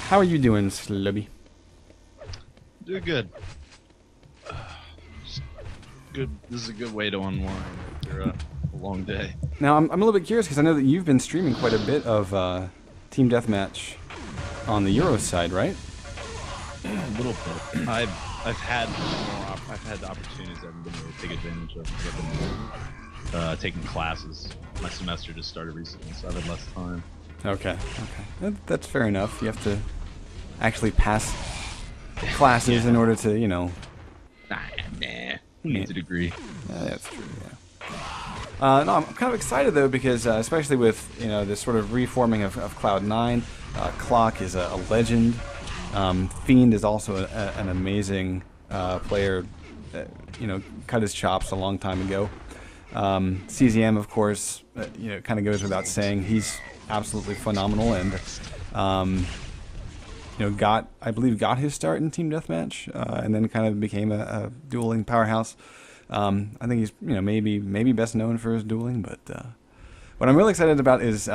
How are you doing, Slubby? Doing good. Good. This is a good way to unwind after a long day. Now, I'm a little bit curious because I know that you've been streaming quite a bit of Team Deathmatch on the Euro side, right? A little bit. I've had opportunities I haven't been able to take advantage of because I've been taking classes. My semester just started recently, so I've had less time. Okay. That's fair enough. You have to actually pass classes in order to, you know. Nah. Who needs a degree? That's true. Yeah. No, I'm kind of excited though because especially with this sort of reforming of Cloud9, Clock is a legend. Fiend is also an amazing player. Cut his chops a long time ago. CZM, of course, kind of goes without saying. He's absolutely phenomenal, and I believe got his start in Team Deathmatch, and then kind of became a dueling powerhouse. I think he's maybe best known for his dueling, but what I'm really excited about is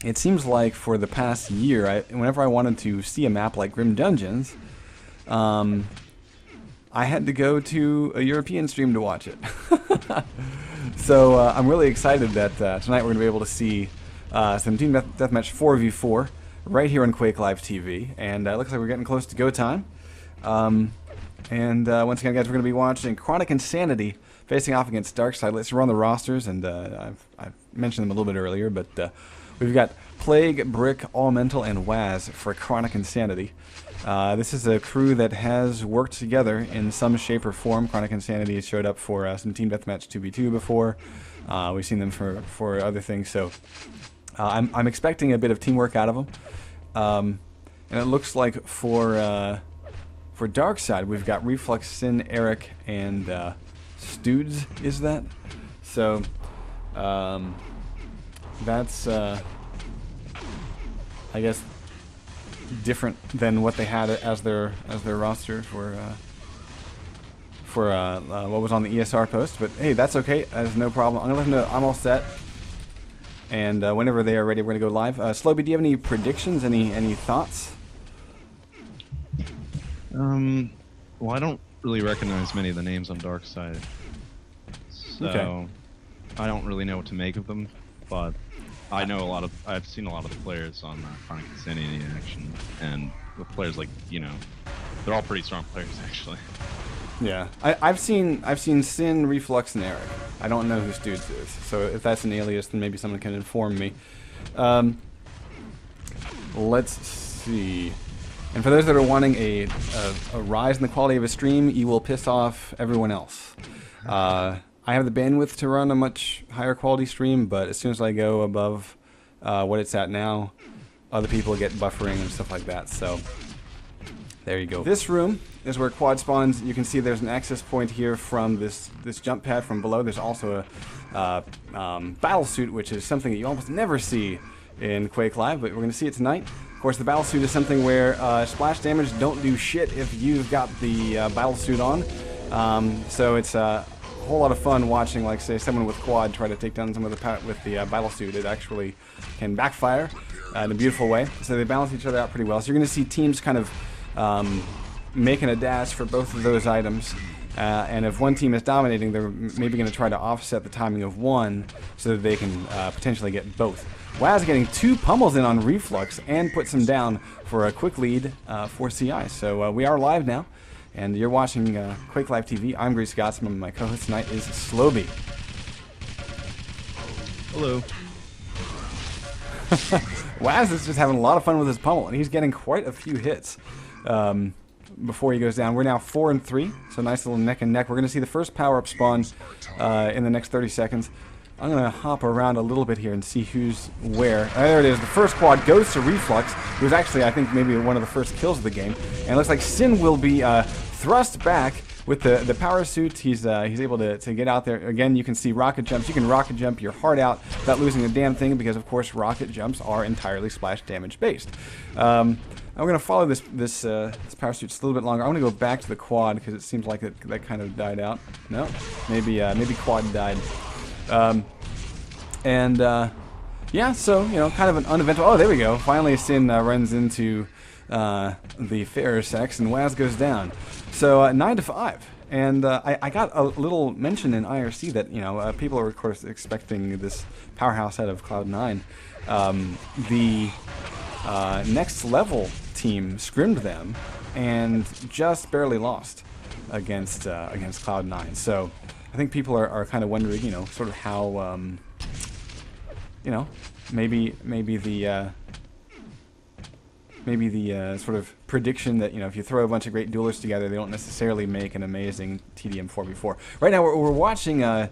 it seems like for the past year, whenever I wanted to see a map like Grim Dungeons, I had to go to a European stream to watch it. So I'm really excited that tonight we're going to be able to see some Team Deathmatch 4v4 right here on Quake Live TV, and it looks like we're getting close to go time. And once again, guys, we're going to be watching Chronic Insanity facing off against Darkside. Let's run the rosters, and I've mentioned them a little bit earlier, but we've got Plague, Brick, Elemental, and Waz for Chronic Insanity. This is a crew that has worked together in some shape or form. Chronic Insanity has showed up for some Team Deathmatch 2v2 before. We've seen them for other things, so I'm expecting a bit of teamwork out of them. And it looks like for Darkside, we've got Reflux, Sin, Eric, and Studes, is that? So, that's, I guess, different than what they had as their roster for what was on the ESR post. But hey, that's okay. That's no problem. I'm gonna let them know I'm all set. And whenever they are ready, we're gonna go live. Slobby, do you have any predictions? Any thoughts? Well, I don't really recognize many of the names on Darkside, so okay. I don't really know what to make of them. But I know I've seen a lot of the players on Chronic Insanity in action, and the players they're all pretty strong players actually. Yeah, I've seen Sin, Reflux, and Eric. I don't know who Studes is, so if that's an alias, then maybe someone can inform me. Let's see. And for those that are wanting a rise in the quality of a stream, you will piss off everyone else. I have the bandwidth to run a much higher quality stream, but as soon as I go above what it's at now, other people get buffering and stuff like that. So there you go. This room is where quad spawns. You can see there's an access point here from this jump pad from below. There's also a battle suit, which is something that you almost never see in Quake Live, but we're going to see it tonight. Of course, the battle suit is something where splash damage don't do shit if you've got the battle suit on. So it's a whole lot of fun watching, like, say, someone with quad try to take down someone with the battle suit. It actually can backfire in a beautiful way. So they balance each other out pretty well. So you're going to see teams kind of making a dash for both of those items. And if one team is dominating, they're maybe going to try to offset the timing of one so that they can potentially get both. Waz getting 2 pummels in on Reflux and puts him down for a quick lead for CI. So we are live now, and you're watching Quake Live TV. I'm Grease Scotsman, and my co-host tonight is Slobby. Hello. Waz is just having a lot of fun with his pummel, and he's getting quite a few hits before he goes down. We're now 4 and 3, so nice little neck and neck. We're going to see the first power-up spawn in the next 30 seconds. I'm going to hop around a little bit here and see who's where. There it is. The first quad goes to Reflux, who's actually, I think, maybe one of the first kills of the game. And it looks like Sin will be thrust back with the power suit. He's able to get out there. Again, you can see rocket jumps. You can rocket jump your heart out without losing a damn thing because, of course, rocket jumps are entirely splash damage based. I'm going to follow this power suit just a little bit longer. I'm going to go back to the quad because it seems like that kind of died out. No, maybe quad died. Yeah, so, kind of an uneventful... Oh, there we go. Finally, Sin runs into the fairer sex, and Waz goes down. So 9-5. And I got a little mention in IRC that, people are, of course, expecting this powerhouse out of Cloud9. The next level team scrimmed them and just barely lost against Cloud9. So I think people are kind of wondering, sort of how, maybe the sort of prediction that, if you throw a bunch of great duelists together, they don't necessarily make an amazing TDM 4v4. Right now, we're watching the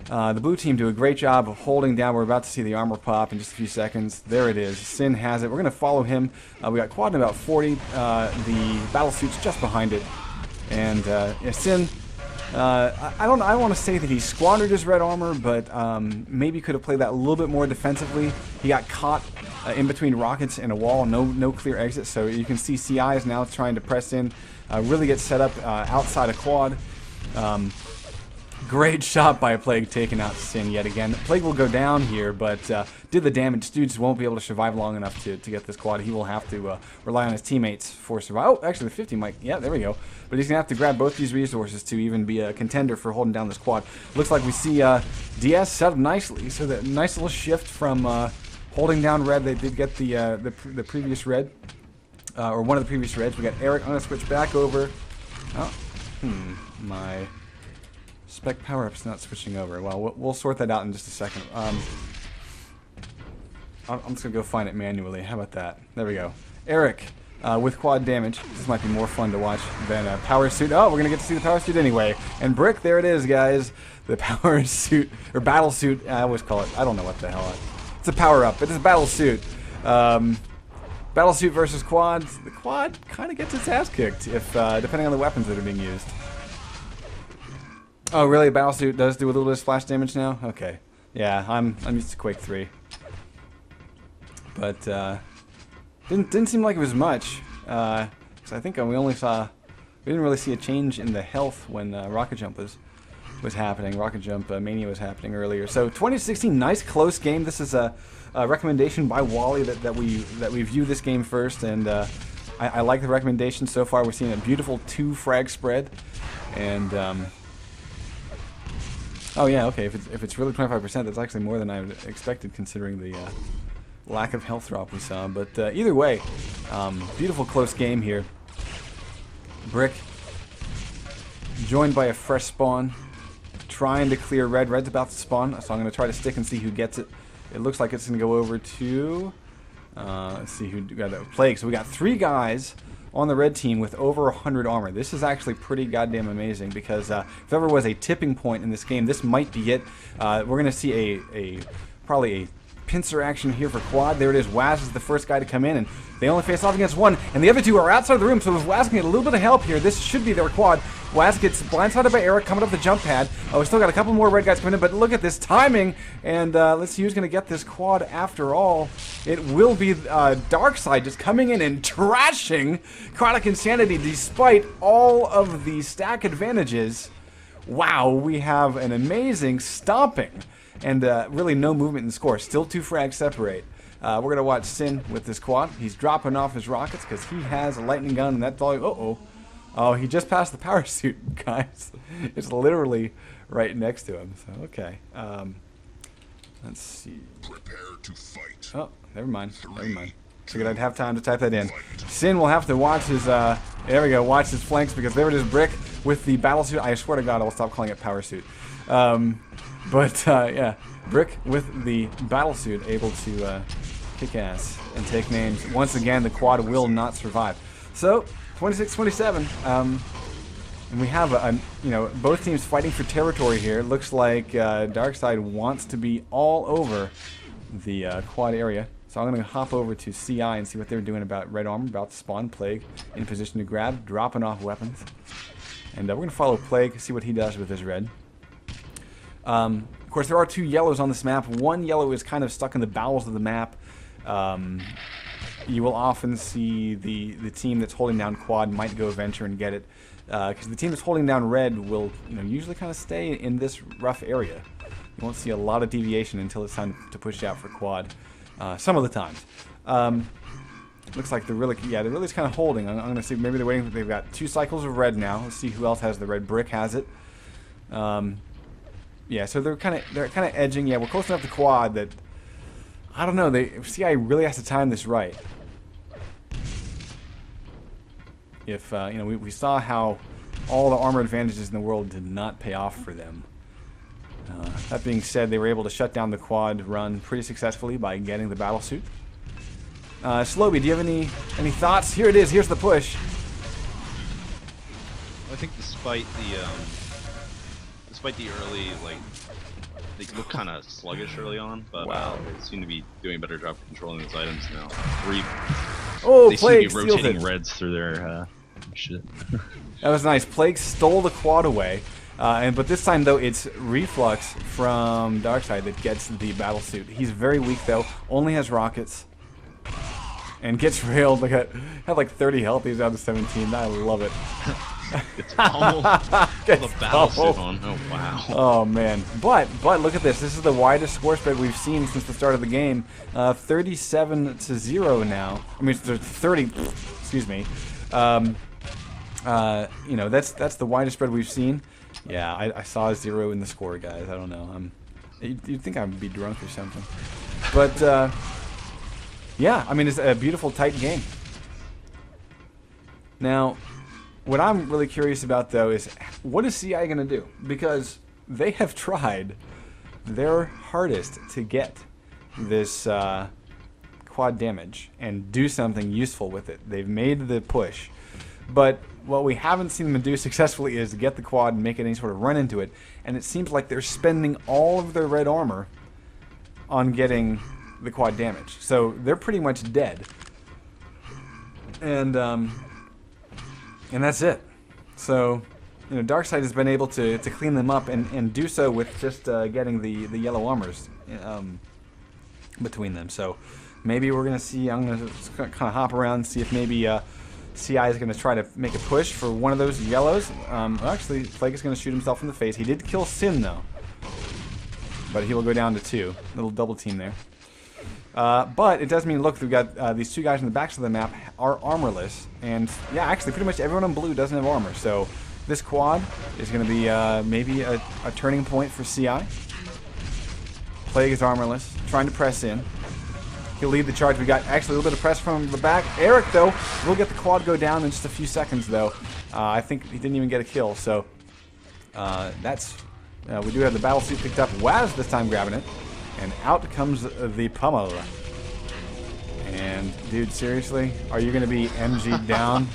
blue team do a great job of holding down. We're about to see the armor pop in just a few seconds. There it is. Sin has it. We're going to follow him. We got Quad in about 40. The battle suit's just behind it. And Sin, I don't want to say that he squandered his red armor, but maybe could have played that a little bit more defensively. He got caught in between rockets and a wall, no clear exit. So you can see CI is now trying to press in, really get set up outside of Quad. Great shot by Plague, taking out Sin yet again. Plague will go down here, but did the damage. Students won't be able to survive long enough to get this quad. He will have to rely on his teammates for survival. Oh, actually the 50 might, yeah, there we go. But he's going to have to grab both these resources to even be a contender for holding down this quad. Looks like we see DS set up nicely, so that nice little shift from holding down red. They did get the previous red, or one of the previous reds. We got Eric. I'm going to switch back over. Oh, my spec power-up's not switching over. Well, we'll sort that out in just a second. I'm just going to go find it manually. How about that? There we go. Eric with quad damage. This might be more fun to watch than a power suit. Oh, we're going to get to see the power suit anyway. And Brick, there it is, guys. The power suit, or battle suit. I always call it, I don't know what the hell. It's a power-up. It's a battle suit. Battle suit versus quad. The quad kind of gets its ass kicked, if depending on the weapons that are being used. Oh, really? A battle suit does do a little bit of splash damage now? Okay. Yeah, I'm used to Quake 3. But didn't seem like it was much. So I think we didn't really see a change in the health when Rocket Jump was happening. Rocket Jump Mania was happening earlier. So 2016, nice close game. This is a recommendation by Wally that we view this game first, and I like the recommendation so far. We're seeing a beautiful 2 frag spread, and oh yeah, okay. If it's really 25%, that's actually more than I expected, considering the lack of health drop we saw. But either way, beautiful close game here. Brick joined by a fresh spawn, trying to clear red. Red's about to spawn, so I'm going to try to stick and see who gets it. It looks like it's going to go over to let's see who got that. Plague. So we got 3 guys on the red team with over 100 armor. This is actually pretty goddamn amazing, because if ever was a tipping point in this game, this might be it. We're going to see probably a pincer action here for Quad. There it is. Waz is the first guy to come in, and they only face off against 1, and the other 2 are outside of the room, so if Waz can get a little bit of help here, this should be their Quad. Waz gets blindsided by Eric coming up the jump pad. Oh, we still got a couple more red guys coming in, but look at this timing, and let's see who's going to get this Quad after all. It will be Darkside just coming in and trashing Chronic Insanity despite all of the stack advantages. Wow, we have an amazing stomping. And really no movement in the score. Still 2 frags separate. We're going to watch Sin with this quad. He's dropping off his rockets because he has a lightning gun, and that volume. Uh-oh. Oh, he just passed the power suit, guys. It's literally right next to him. So, okay. Let's see. Prepare to fight. Oh, never mind. Never mind. Figured I'd have time to type that in. Sin will have to watch his, there we go, watch his flanks, because there it is, Brick with the battle suit. I swear to God, I'll stop calling it power suit. But yeah, Brick with the battle suit able to kick ass and take names. Once again, the quad will not survive. So 26-27, and we have both teams fighting for territory here. Looks like Darkside wants to be all over the quad area. So I'm going to hop over to CI and see what they're doing about red armor, about to spawn. Plague in position to grab, dropping off weapons. And we're going to follow Plague, see what he does with his red. Of course, there are 2 yellows on this map. 1 yellow is kind of stuck in the bowels of the map. You will often see the team that's holding down quad might go venture and get it, because the team that's holding down red will usually kind of stay in this rough area. You won't see a lot of deviation until it's time to push out for quad, some of the times. Looks like they're really, yeah, they're really just kind of holding. I'm going to see, maybe they're waiting. They've got 2 cycles of red now. Let's see who else has the red. Brick has it. Yeah, so they're kind of edging. Yeah, we're close enough to quad that, I don't know, CI really has to time this right. If, you know, we saw how all the armor advantages in the world did not pay off for them. That being said, they were able to shut down the quad run pretty successfully by getting the battle suit. Slowby, do you have any thoughts? Here it is. Here's the push. I think despite the early, like, they look kind of sluggish early on, but they seem to be doing a better job of controlling those items now. Oh, they Plague seem to be rotating reds through their shit. That was nice. Plague stole the quad away, but this time though it's Reflux from Darkseid that gets the battle suit. He's very weak though. Only has rockets. And gets railed. Like had like 30 health. He's down to 17. I love it. Gets pummeled. Gets the battle suit pummeled. on. Oh wow. Oh man. But look at this. This is the widest score spread we've seen since the start of the game. 37-0 now. I mean, 30. Excuse me. You know, that's the widest spread we've seen. Yeah, I saw a 0 in the score, guys. I don't know. You'd think I'd be drunk or something. But yeah, I mean, it's a beautiful, tight game. Now, what I'm really curious about, though, is what is CI going to do? Because they have tried their hardest to get this quad damage and do something useful with it. They've made the push. But what we haven't seen them do successfully is get the quad and make any sort of run into it. And it seems like they're spending all of their red armor on getting the quad damage. So they're pretty much dead. And that's it. So, you know, Darkseid has been able to clean them up and do so with just getting the yellow armors between them. So maybe we're going to see, I'm going to kind of hop around and see if maybe CI is going to try to make a push for one of those yellows. Actually, Plague is going to shoot himself in the face. He did kill Sin, though. But he will go down to 2. Little double team there. But it does mean, look, we've got these 2 guys in the backs of the map are armorless. And, yeah, actually, pretty much everyone in blue doesn't have armor. So this quad is going to be maybe a turning point for CI. Plague is armorless, trying to press in. He'll lead the charge. We got actually a little bit of press from the back. Eric, though, will get the quad go down in just a few seconds, though. I think he didn't even get a kill. So that's... we do have the battle suit picked up. Waz this time grabbing it. And out comes the pummel. And, dude, seriously? Are you going to be MG'd down?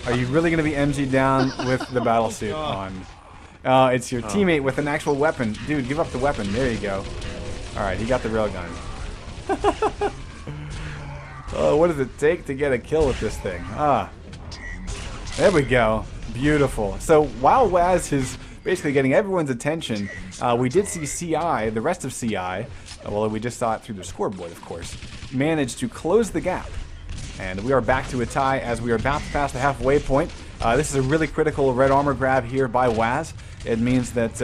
Are you really going to be MG'd down with the battle suit on? It's your teammate with an actual weapon. Dude, give up the weapon. There you go. Alright, he got the railgun. Oh, what does it take to get a kill with this thing? There we go. Beautiful. So, while Waz is basically getting everyone's attention, we did see CI, the rest of CI, well, we just saw it through the scoreboard, of course, managed to close the gap. And we are back to a tie as we are about to pass the halfway point. This is a really critical red armor grab here by Waz. It means that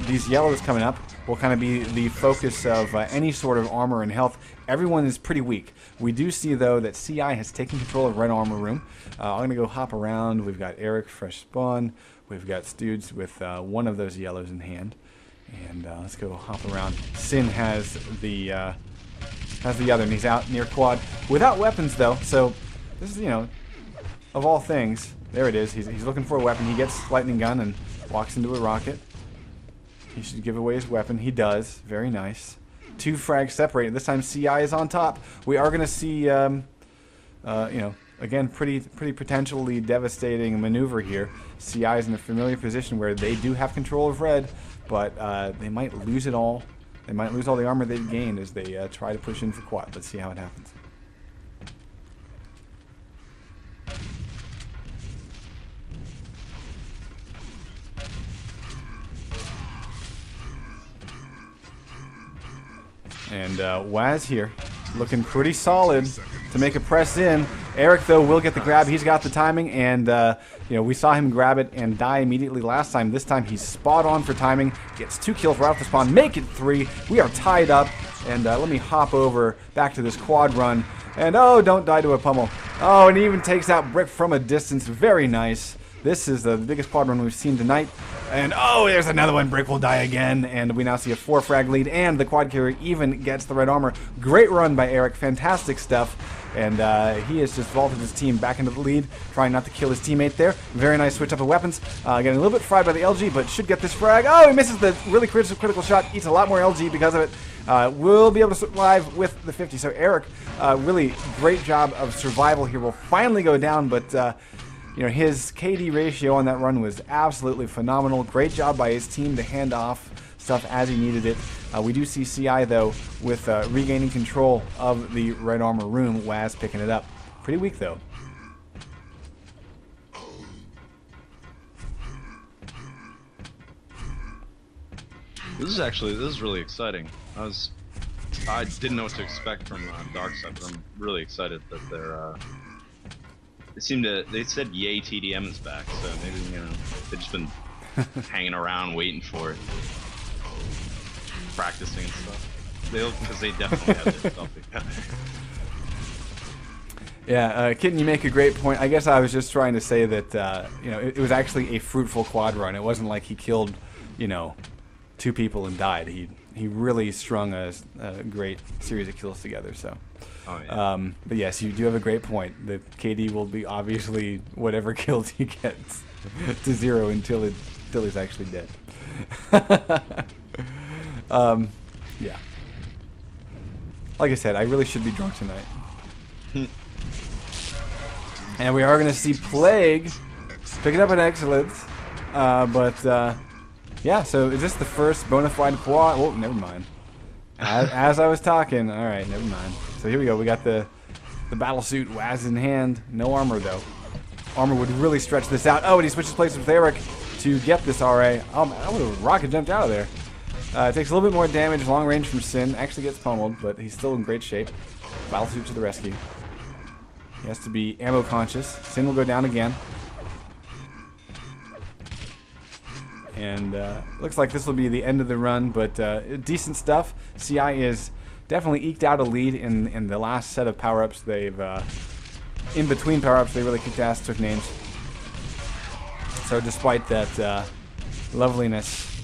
these yellows coming up will kind of be the focus of any sort of armor and health. Everyone is pretty weak. We do see, though, that CI has taken control of red armor room. I'm going to go hop around. We've got Eric, fresh spawn. We've got Studes with one of those yellows in hand. And let's go hop around. Sin has the other, and he's out near quad. Without weapons, though, so this is, you know, of all things, there it is. He's looking for a weapon. He gets lightning gun and walks into a rocket. He should give away his weapon. He does. Very nice. 2 frags separated. This time CI is on top. We are going to see, you know, again, pretty potentially devastating maneuver here. CI is in a familiar position where they do have control of red, but they might lose it all. They might lose all the armor they've gained as they try to push in for quad. Let's see how it happens. And Waz here, looking pretty solid to make a press in. Eric, though, will get the grab. He's got the timing, and you know, we saw him grab it and die immediately last time. This time he's spot on for timing. Gets 2 kills right off the spawn. Make it 3. We are tied up. And let me hop over back to this quad run. And oh, don't die to a pummel. Oh, and he even takes out Brick from a distance. Very nice. This is the biggest quad run we've seen tonight. And oh, there's another one. Brick will die again. And we now see a 4 frag lead. And the quad carrier even gets the red armor. Great run by Eric. Fantastic stuff. And he has just vaulted his team back into the lead, trying not to kill his teammate there. Very nice switch up of weapons. Getting a little bit fried by the LG, but should get this frag. Oh, he misses the really critical shot. Eats a lot more LG because of it. Will be able to survive with the 50. So Eric, really great job of survival here. Will finally go down, but you know, his KD ratio on that run was absolutely phenomenal. Great job by his team to hand off stuff as he needed it. We do see CI, though, with regaining control of the red armor room. Waz picking it up. Pretty weak, though. This is really exciting. I didn't know what to expect from Darkside, but I'm really excited that they're they said yay TDM is back, so maybe, you know, they've just been hanging around waiting for it, practicing and stuff. Because they definitely have their stuff together. Yeah, Kitten, you make a great point. I guess I was just trying to say that you know, it was actually a fruitful quad run. It wasn't like he killed, you know, 2 people and died. He really strung a great series of kills together. So. Oh, yeah. But yes, you do have a great point. The KD will be obviously whatever kills he gets to 0 until he's actually dead. Yeah. Like I said, I really should be drunk tonight. And we are going to see Plague pick it up an excellence. Yeah, so is this the first bona fide quad? Oh, never mind. As I was talking, all right, never mind. So here we go. We got the battle suit, Waz in hand. No armor though. Armor would really stretch this out. Oh, and he switches places with Eric to get this RA. Oh man, I would have rocket jumped out of there. It takes a little bit more damage, long range from Sin. Actually gets pummeled, but he's still in great shape. Battle suit to the rescue. He has to be ammo conscious. Sin will go down again. And looks like this will be the end of the run, but decent stuff. CI is definitely eked out a lead in the last set of power-ups. They've, in between power-ups, they really kicked ass, took names. So despite that loveliness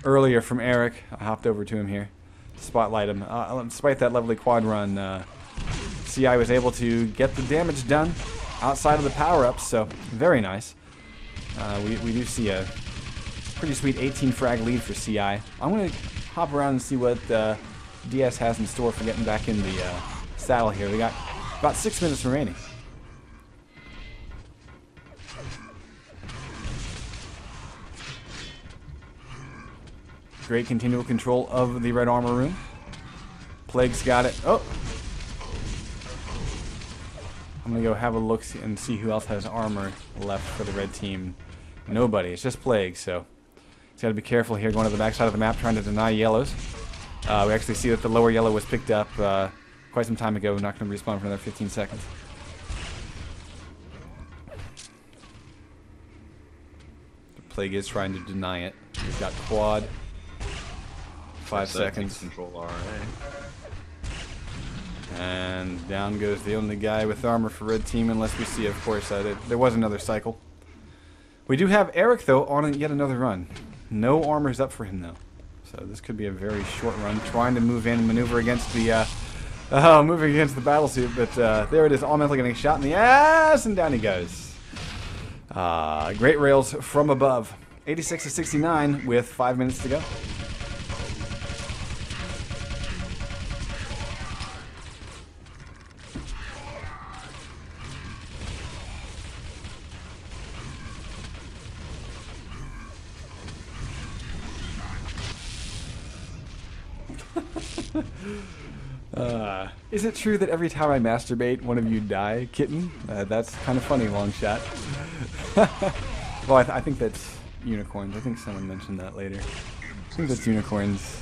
earlier from Eric, I hopped over to him here to spotlight him. Despite that lovely quad run, CI was able to get the damage done outside of the power-ups, so very nice. We do see a pretty sweet 18 frag lead for CI. I'm going to hop around and see what DS has in store for getting back in the saddle here. We got about 6 minutes remaining. Great continual control of the red armor room. Plague's got it. Oh! I'm going to go have a look and see who else has armor left for the red team. Nobody. It's just Plague, so he's got to be careful here going to the backside of the map trying to deny yellows. We actually see that the lower yellow was picked up quite some time ago. Not going to respawn for another 15 seconds. The Plague is trying to deny it. He's got quad. 5 seconds. Control RA. And down goes the only guy with armor for red team, unless we see, of course, there was another cycle. We do have Eric, though, on yet another run. No armor's up for him, though. So this could be a very short run, trying to move in and maneuver against the, moving against the battle suit. But there it is, Elemental getting shot in the ass, and down he goes. Great rails from above. 86 to 69 with 5 minutes to go. Is it true that every time I masturbate, one of you die, Kitten? That's kind of funny, long shot. Well, I think that's unicorns. I think someone mentioned that later. I think that's unicorns.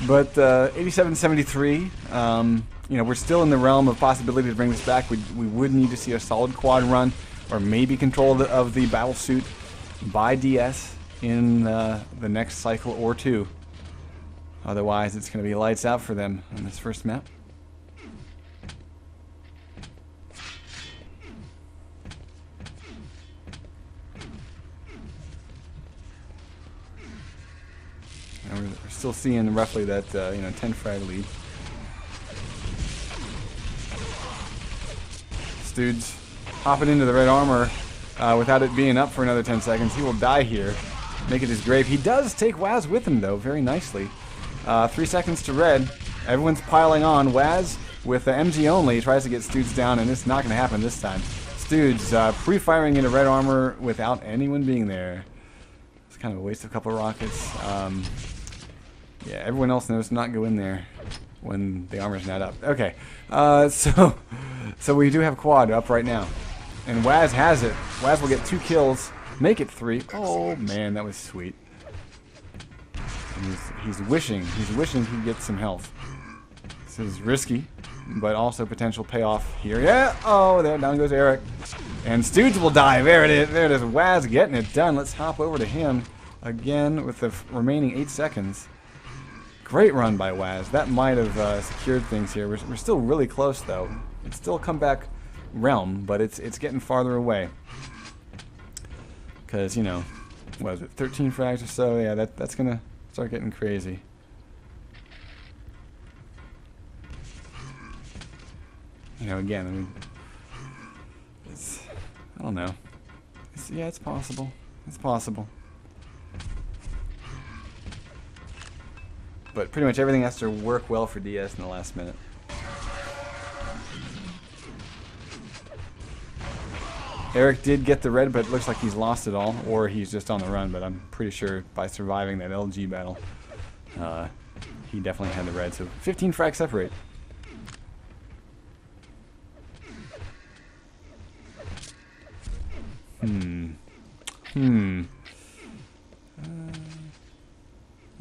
But 87-73, you know, we're still in the realm of possibility to bring this back. We would need to see a solid quad run, or maybe control of the battle suit by DS in the next cycle or two. Otherwise, it's going to be lights out for them on this first map. We're still seeing roughly that, 10 frag lead. This dude's hopping into the red armor without it being up for another 10 seconds. He will die here, make it his grave. He does take Waz with him, though, very nicely. 3 seconds to red. Everyone's piling on. Waz, with the MG only, tries to get Studes down, and it's not going to happen this time. Studes pre-firing into red armor without anyone being there. It's kind of a waste of a couple of rockets. Yeah, everyone else knows to not go in there when the armor's not up. Okay, so we do have quad up right now. And Waz has it. Waz will get 2 kills, make it 3. Oh man, that was sweet. And he's wishing he'd get some health. This is risky, but also potential payoff here. Yeah, oh, there, down goes Eric. And Studes will die. There it is. There it is. Waz getting it done. Let's hop over to him again with the remaining 8 seconds. Great run by Waz. That might have secured things here. We're still really close, though. It's still a comeback realm, but it's getting farther away. Because, what is it, 13 frags or so? Yeah, that's going to start getting crazy. Again, I mean, I don't know. Yeah, it's possible. It's possible. But pretty much everything has to work well for DS in the last minute. Eric did get the red, but it looks like he's lost it all, or he's just on the run, but I'm pretty sure by surviving that LG battle, he definitely had the red. So 15 frags separate.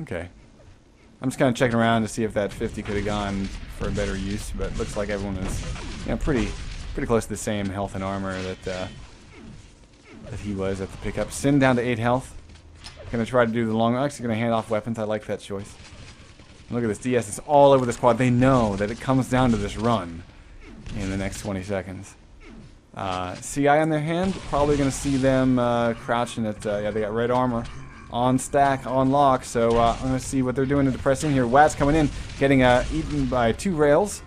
Okay. I'm just kind of checking around to see if that 50 could have gone for a better use, but it looks like everyone is, pretty close to the same health and armor that he was at the pickup. Sin down to 8 health. Gonna try to do the long. I'm actually gonna hand off weapons. I like that choice. Look at this. DS is all over the squad. They know that it comes down to this run in the next 20 seconds. CI on their hand, probably going to see them crouching at, yeah, they got red armor on stack, on lock, so I'm going to see what they're doing to press in here. Waz coming in, getting eaten by 2 rails,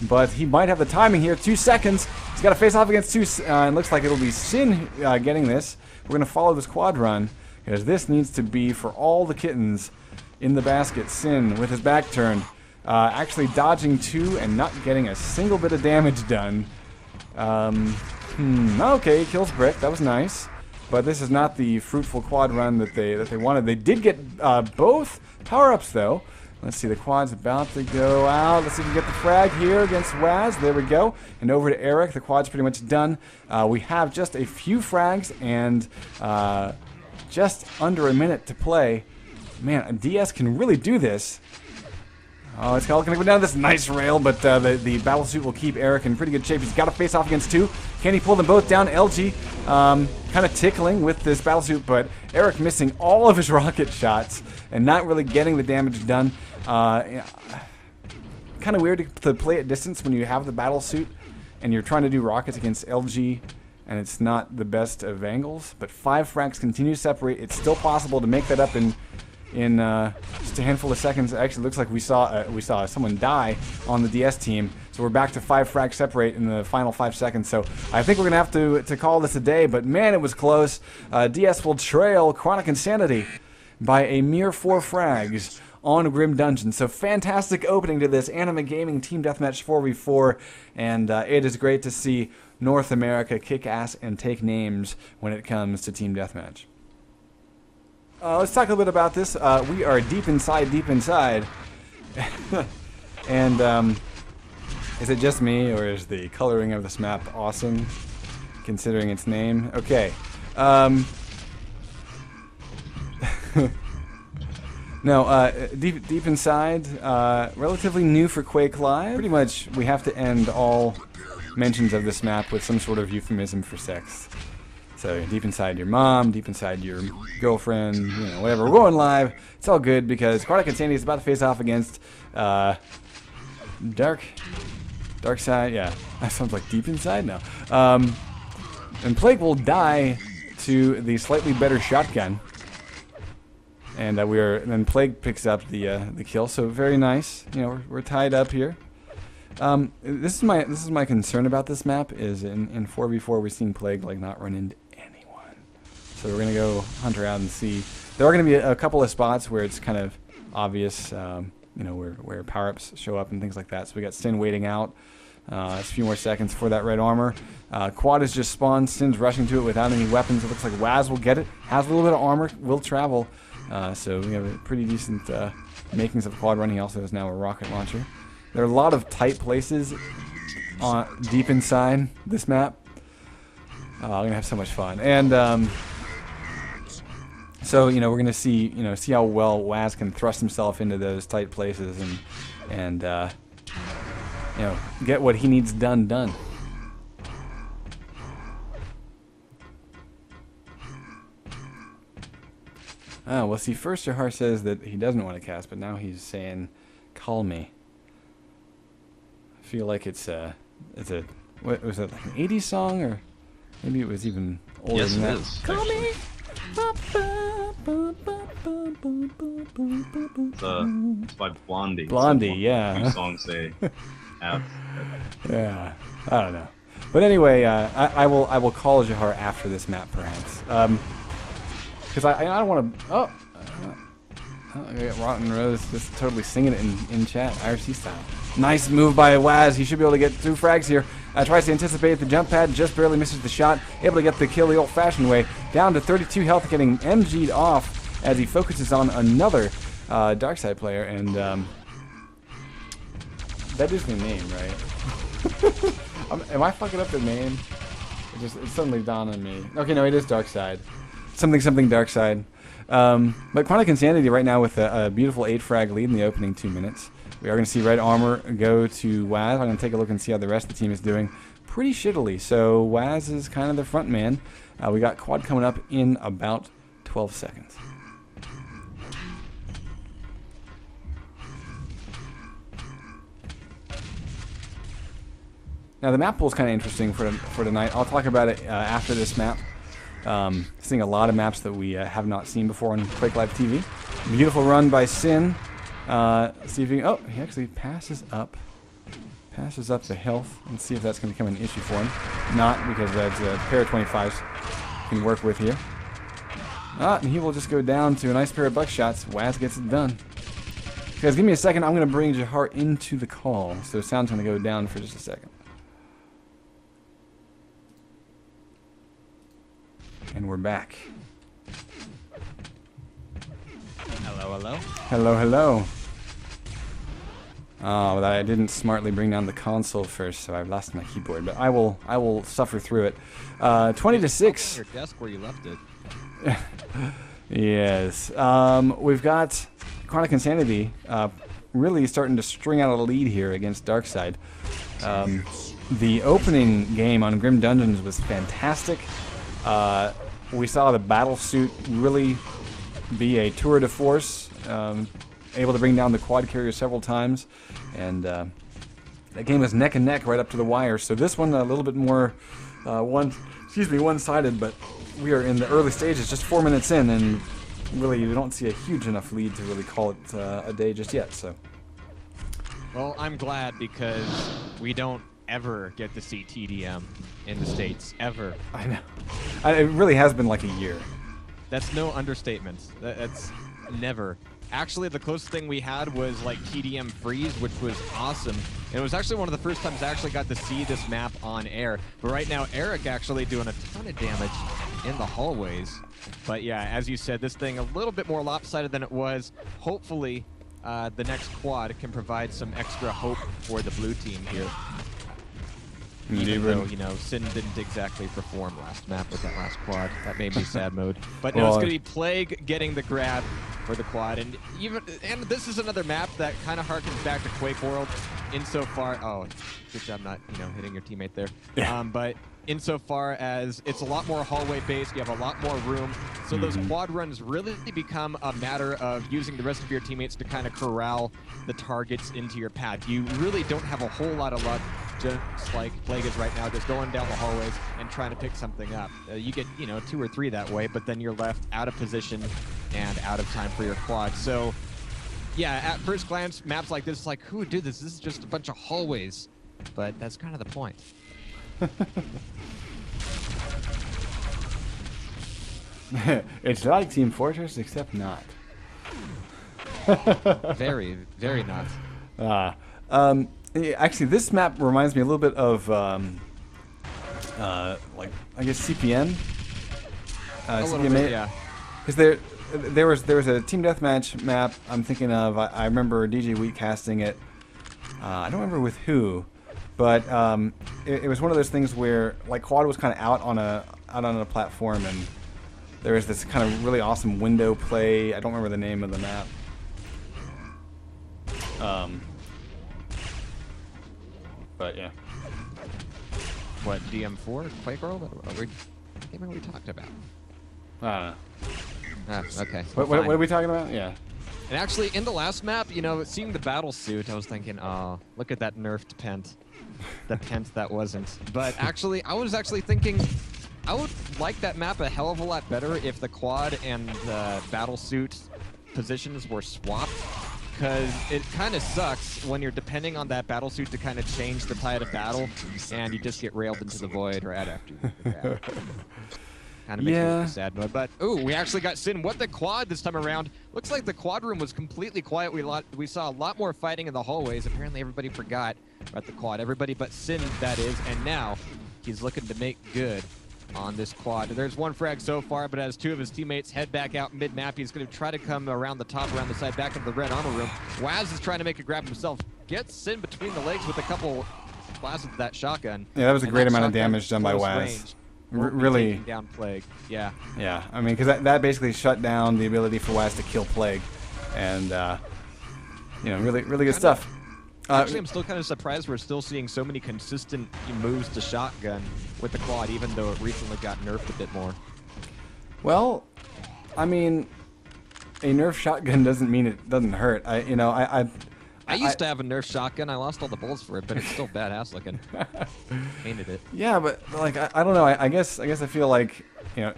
but he might have the timing here. 2 seconds. He's got to face off against 2, and looks like it'll be Sin getting this. We're going to follow this quad run, because this needs to be for all the kittens in the basket. Sin, with his back turned, actually dodging 2 and not getting a single bit of damage done. Okay, kills Brick. That was nice. But this is not the fruitful quad run that they wanted. They did get both power-ups, though. Let's see, the quad's about to go out. Let's see if we can get the frag here against Waz. There we go. And over to Eric. The quad's pretty much done. We have just a few frags and just under a minute to play. Man, DS can really do this. Oh, it's all going to go down this nice rail, but the battle suit will keep Eric in pretty good shape. He's got to face off against 2. Can he pull them both down? LG kind of tickling with this battle suit, but Eric missing all of his rocket shots and not really getting the damage done. Kind of weird to play at distance when you have the battle suit and you're trying to do rockets against LG, and it's not the best of angles. But 5 frags continue to separate. It's still possible to make that up in just a handful of seconds. It actually looks like we saw someone die on the DS team, so we're back to 5 frags separate in the final 5 seconds. So I think we're gonna have to call this a day, but man, it was close. DS will trail Chronic Insanity by a mere 4 frags on Grim Dungeon. So fantastic opening to this Anima Gaming Team Deathmatch 4v4, and it is great to see North America kick ass and take names when it comes to Team Deathmatch. Let's talk a little bit about this. We are deep inside. And is it just me, or is the coloring of this map awesome, considering its name? Okay. No, deep inside, relatively new for Quake Live. Pretty much, we have to end all mentions of this map with some sort of euphemism for sex. So deep inside your mom, deep inside your girlfriend, whatever. We're going live. It's all good because Chronic Insanity is about to face off against Dark Side. Yeah, that sounds like deep inside now. And Plague will die to the slightly better shotgun. And then Plague picks up the kill. So very nice. You know, we're tied up here. This is my concern about this map is in 4v4 we've seen Plague like not run into anyone. So we're gonna go hunt around and see. There are gonna be a couple of spots where it's kind of obvious, you know, where power-ups show up and things like that. So we got Sin waiting out. It's a few more seconds for that red armor. Quad has just spawned. Sin's rushing to it without any weapons. It looks like Waz will get it. Has a little bit of armor. Will travel. So we have a pretty decent makings of quad run. He also has now a rocket launcher. There are a lot of tight places deep inside this map. I'm gonna have so much fun, and so you know we're gonna see how well Waz can thrust himself into those tight places and you know get what he needs done. Oh, well, see, first Jahar says that he doesn't want to cast, but now he's saying, "Call me." I feel like it's a what was it, like an 80s song, or maybe it was even older Yes, than it that. is, Call me. It's by Blondie. Blondie, It's yeah. Two songs they have. Yeah, I don't know. But anyway, I will call Jahar after this map, perhaps. Because I don't want to. Oh, I got Rotten Rose just totally singing it in chat, IRC style. Nice move by Waz. He should be able to get 2 frags here. Tries to anticipate the jump pad, just barely misses the shot. Able to get the kill the old-fashioned way. Down to 32 health, getting MG'd off as he focuses on another Darkside player. And that is the name, right? Am I fucking up the name? It suddenly dawned on me. Okay, no, it is Darkside. Something Darkside. But Chronic Insanity right now with a beautiful 8 frag lead in the opening 2 minutes. We are going to see red armor go to Waz. I'm going to take a look and see how the rest of the team is doing. Pretty shittily. So Waz is kind of the front man. We got quad coming up in about 12 seconds. Now the map pool is kind of interesting for tonight. I'll talk about it after this map. Seeing a lot of maps that we have not seen before on Quake Live TV. Beautiful run by Sin. See if he can, he actually passes up the health. Let's see if that's going to become an issue for him. Not, because that's a pair of 25s can work with here. And he will just go down to a nice pair of buckshots. Waz gets it done. Guys, give me a second. I'm going to bring Jahar into the call. So sound's going to go down for just a second. And we're back. Hello. Hello. Oh, I didn't smartly bring down the console first, so I've lost my keyboard. But I will suffer through it. 20-6. Your desk where you left it. Yes. We've got Chronic Insanity really starting to string out a lead here against Darkside. The opening game on Grim Dungeons was fantastic. We saw the battle suit really be a tour de force, able to bring down the quad carrier several times, and that game was neck and neck right up to the wire. So this one a little bit more one-sided, but we are in the early stages, just 4 minutes in, and really you don't see a huge enough lead to really call it a day just yet. So, Well, I'm glad because we don't ever get to see TDM in the States, ever. I know. It really has been like a year. That's no understatement. That's never. Actually, the closest thing we had was like TDM Freeze, which was awesome. And it was actually one of the first times I actually got to see this map on air. But right now, Eric actually doing a ton of damage in the hallways. But yeah, as you said, this thing a little bit more lopsided than it was. Hopefully, the next quad can provide some extra hope for the blue team here. Even though, you know, Sin didn't exactly perform last map with that last quad. That made me sad mode. But no, it's going to be Plague getting the grab for the quad. And this is another map that kind of harkens back to Quake World insofar. Oh, good job not, you know, hitting your teammate there. Yeah. But insofar as it's a lot more hallway based, you have a lot more room. So those quad runs really become a matter of using the rest of your teammates to kind of corral the targets into your path. You really don't have a whole lot of luck, just like Plague is right now, just going down the hallways and trying to pick something up. You get, you know, 2 or 3 that way, but then you're left out of position and out of time for your quad. So, yeah, at first glance, maps like this, it's like, who would do this? This is just a bunch of hallways. But that's kind of the point. It's like Team Fortress, except not. Very, very not. Actually, this map reminds me a little bit of, like, I guess CPM. A little CPM, bit, yeah. Because there was a team deathmatch map I'm thinking of. I remember DJ Wheat casting it. I don't remember with who, but it was one of those things where like quad was kind of out on a platform, and there was this kind of really awesome window play. I don't remember the name of the map. But yeah. What, DM4? Quake World? What we talked about? Okay. What are we talking about? Yeah. And actually, in the last map, you know, seeing the battle suit, I was thinking, oh, look at that nerfed pent. The pent that wasn't. But actually, I was actually thinking, I would like that map a hell of a lot better if the quad and the battle suit positions were swapped. Because it kind of sucks when you're depending on that battle suit to kind of change the tide of battle, and you just get railed into the void right after you get the grab. Kind of makes me look sad mode. But, ooh, we actually got Sin. What the quad this time around? Looks like the quad room was completely quiet. We saw a lot more fighting in the hallways. Apparently everybody forgot about the quad. Everybody but Sin, that is. And now he's looking to make good on this quad. There's one frag so far, but as two of his teammates head back out mid-map, he's going to try to come around the top, around the side, back into the red armor room. Waz is trying to make a grab himself. Gets Sin between the legs with a couple blasts of that shotgun. Yeah, that was a great amount of damage done by Waz. Really down Plague. Yeah. Yeah, I mean, because that basically shut down the ability for Waz to kill Plague, and you know, really good stuff. Actually, I'm still kind of surprised we're still seeing so many consistent moves to shotgun with the quad, even though it recently got nerfed a bit more. Well, I mean, a nerf shotgun doesn't mean it doesn't hurt. I used to have a nerf shotgun. I lost all the bullets for it, but it's still badass looking. Painted it. Yeah, but like I don't know. I guess I feel like, you know,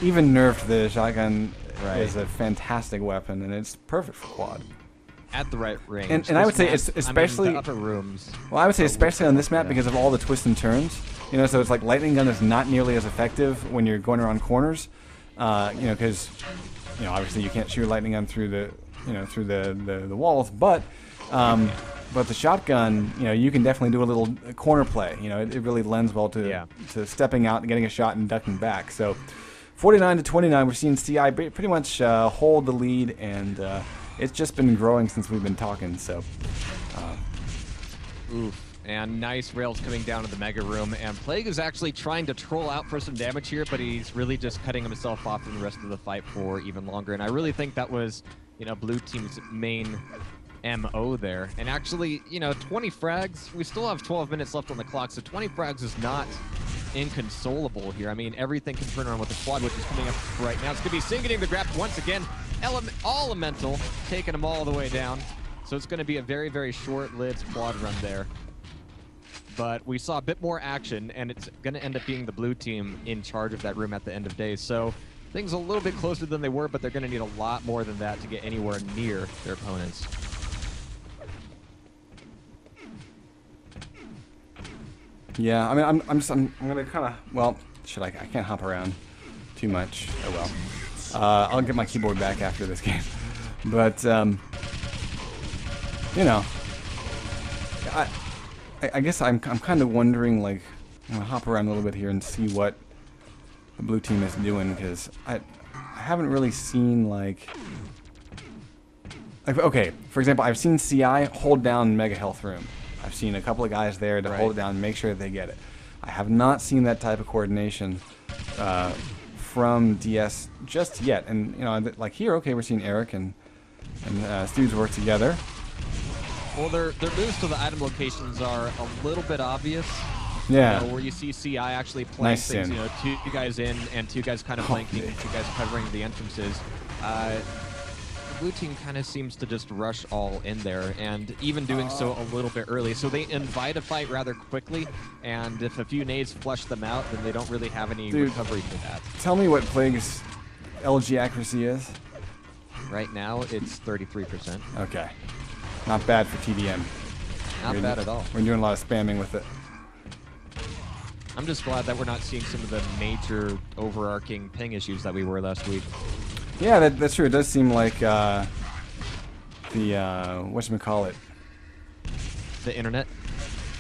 even nerfed, the shotgun is a fantastic weapon, and it's perfect for quad. At the right range. And I would say it's especially the upper rooms. Well, I would say especially on this map because of all the twists and turns. You know, so it's like lightning gun is not nearly as effective when you're going around corners. You know, because obviously you can't shoot a lightning gun through the walls, but the shotgun, you know, you can definitely do a little corner play. You know, it really lends well to stepping out and getting a shot and ducking back. So 49-29, we're seeing CI pretty much hold the lead, and it's just been growing since we've been talking. So oof. And nice rails coming down to the mega room, and Plague is actually trying to troll out for some damage here, but he's really just cutting himself off from the rest of the fight for even longer. And I really think that was, you know, blue team's main MO there. And actually, you know, 20 frags, we still have 12 minutes left on the clock, so 20 frags is not inconsolable here. I mean, everything can turn around with the quad, which is coming up right now. It's going to be Sin getting the grab once again. Elemental taking him all the way down. So it's going to be a very, very short-lived quad run there. But we saw a bit more action, and it's going to end up being the blue team in charge of that room at the end of days. So things a little bit closer than they were, but they're going to need a lot more than that to get anywhere near their opponents. yeah, I mean, I'm gonna kind of, well, I can't hop around too much. Oh well. I'll get my keyboard back after this game, but you know, I guess I'm kind of wondering, like, I'm gonna hop around a little bit here and see what the blue team is doing, because I haven't really seen like, okay, for example, I've seen CI hold down Mega Health Room. I've seen a couple of guys there to hold it down and make sure that they get it. I have not seen that type of coordination from DS just yet. And you know, like here, okay, we're seeing Eric and Stu's work together. Well, their moves to the item locations are a little bit obvious. Yeah. You know, where you see CI actually playing things, you know, two guys in and two guys kind of flanking, two guys covering the entrances. The blue team kind of seems to just rush all in there, and even doing so a little bit early. So they invite a fight rather quickly, and if a few nades flush them out, then they don't really have any recovery for that. Tell me what Plague's LG accuracy is. Right now, it's 33%. Okay. Not bad for TDM. Not bad at all. We're doing a lot of spamming with it. I'm just glad that we're not seeing some of the major overarching ping issues that we were last week. Yeah, that's true. It does seem like the whatchamacallit, The internet.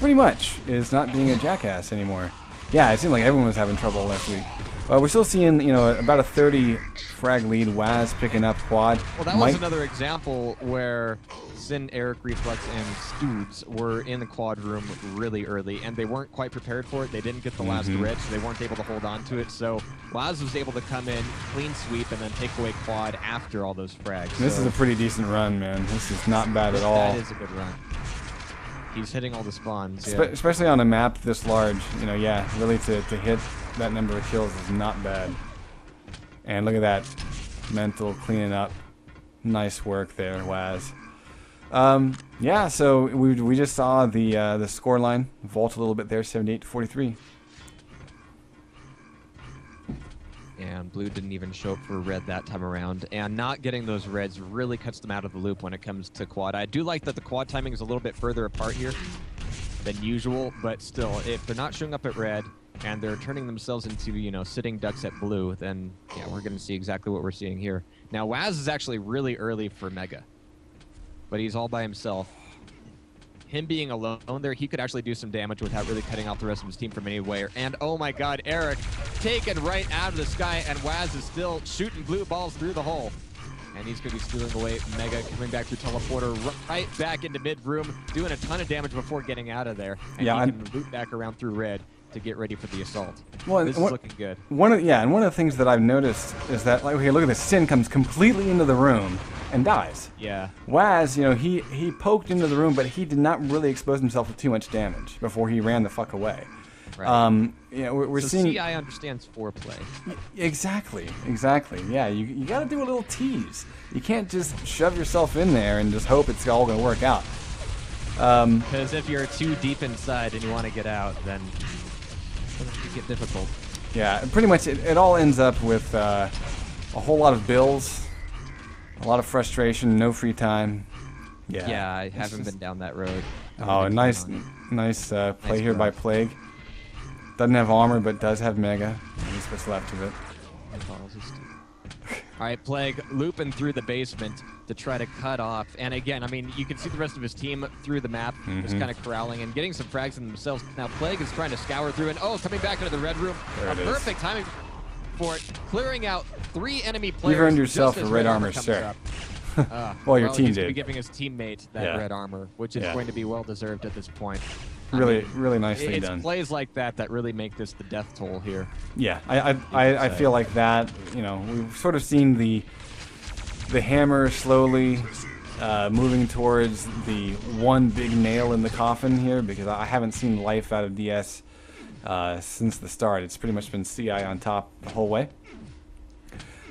pretty much is not being a jackass anymore. Yeah, it seemed like everyone was having trouble last week. We're still seeing, about a 30 frag lead. Waz picking up quad. Well, that was another example where Sin, Eric, Reflex, and Stoods were in the quad room really early, and they weren't quite prepared for it. They didn't get the last red, so they weren't able to hold on to it. So Waz was able to come in, clean sweep, and then take away quad after all those frags. This is a pretty decent run, man. This is not bad at all. That is a good run. He's hitting all the spawns. Yeah. Especially on a map this large, yeah, really to hit that number of kills is not bad. And look at that mental cleaning up. Nice work there, Waz. Yeah, so we just saw the score line vault a little bit there, 78-43. And blue didn't even show up for red that time around. And not getting those reds really cuts them out of the loop when it comes to quad. I do like that the quad timing is a little bit further apart here than usual, but still, if they're not showing up at red and they're turning themselves into, sitting ducks at blue, then yeah, we're going to see exactly what we're seeing here. Now, Waz is actually really early for Mega, but he's all by himself. Him being alone there, he could actually do some damage without really cutting off the rest of his team from anywhere. And oh my god, Eric taken right out of the sky, and Waz is still shooting blue balls through the hole. And he's going to be stealing away Mega, coming back through teleporter, right back into mid-room, doing a ton of damage before getting out of there. And yeah, he can loop back around through red to get ready for the assault. Well, this is looking good. One of the things that I've noticed is that, like, okay, look at this. Sin comes completely into the room and dies. Yeah. Waz, he poked into the room, but he did not really expose himself to too much damage before he ran the fuck away. Right. We're so seeing. CI understands foreplay. Exactly. Yeah, you got to do a little tease. You can't just shove yourself in there and just hope it's all going to work out. Because if you're too deep inside and you want to get out, then it get difficult. Yeah, pretty much it all ends up with a whole lot of bills, a lot of frustration, no free time. Yeah, I haven't been down that road. Oh, nice play here by Plague. Doesn't have armor, but does have Mega. At least what's left of it. All right, Plague looping through the basement to try to cut off. And again, I mean, you can see the rest of his team through the map, just kind of corralling and getting some frags in themselves. Now, Plague is trying to scour through, and coming back into the red room. Perfect timing for it, clearing out 3 enemy players. You've earned yourself a red armor shirt. Well, your team he's did. Be giving his teammate that red armor, which is going to be well deserved at this point. Really nicely done. It's plays like that that really make this the death toll here. Yeah, I feel like that. We've sort of seen the hammer slowly moving towards the one big nail in the coffin here, because I haven't seen life out of DS since the start. It's pretty much been CI on top the whole way.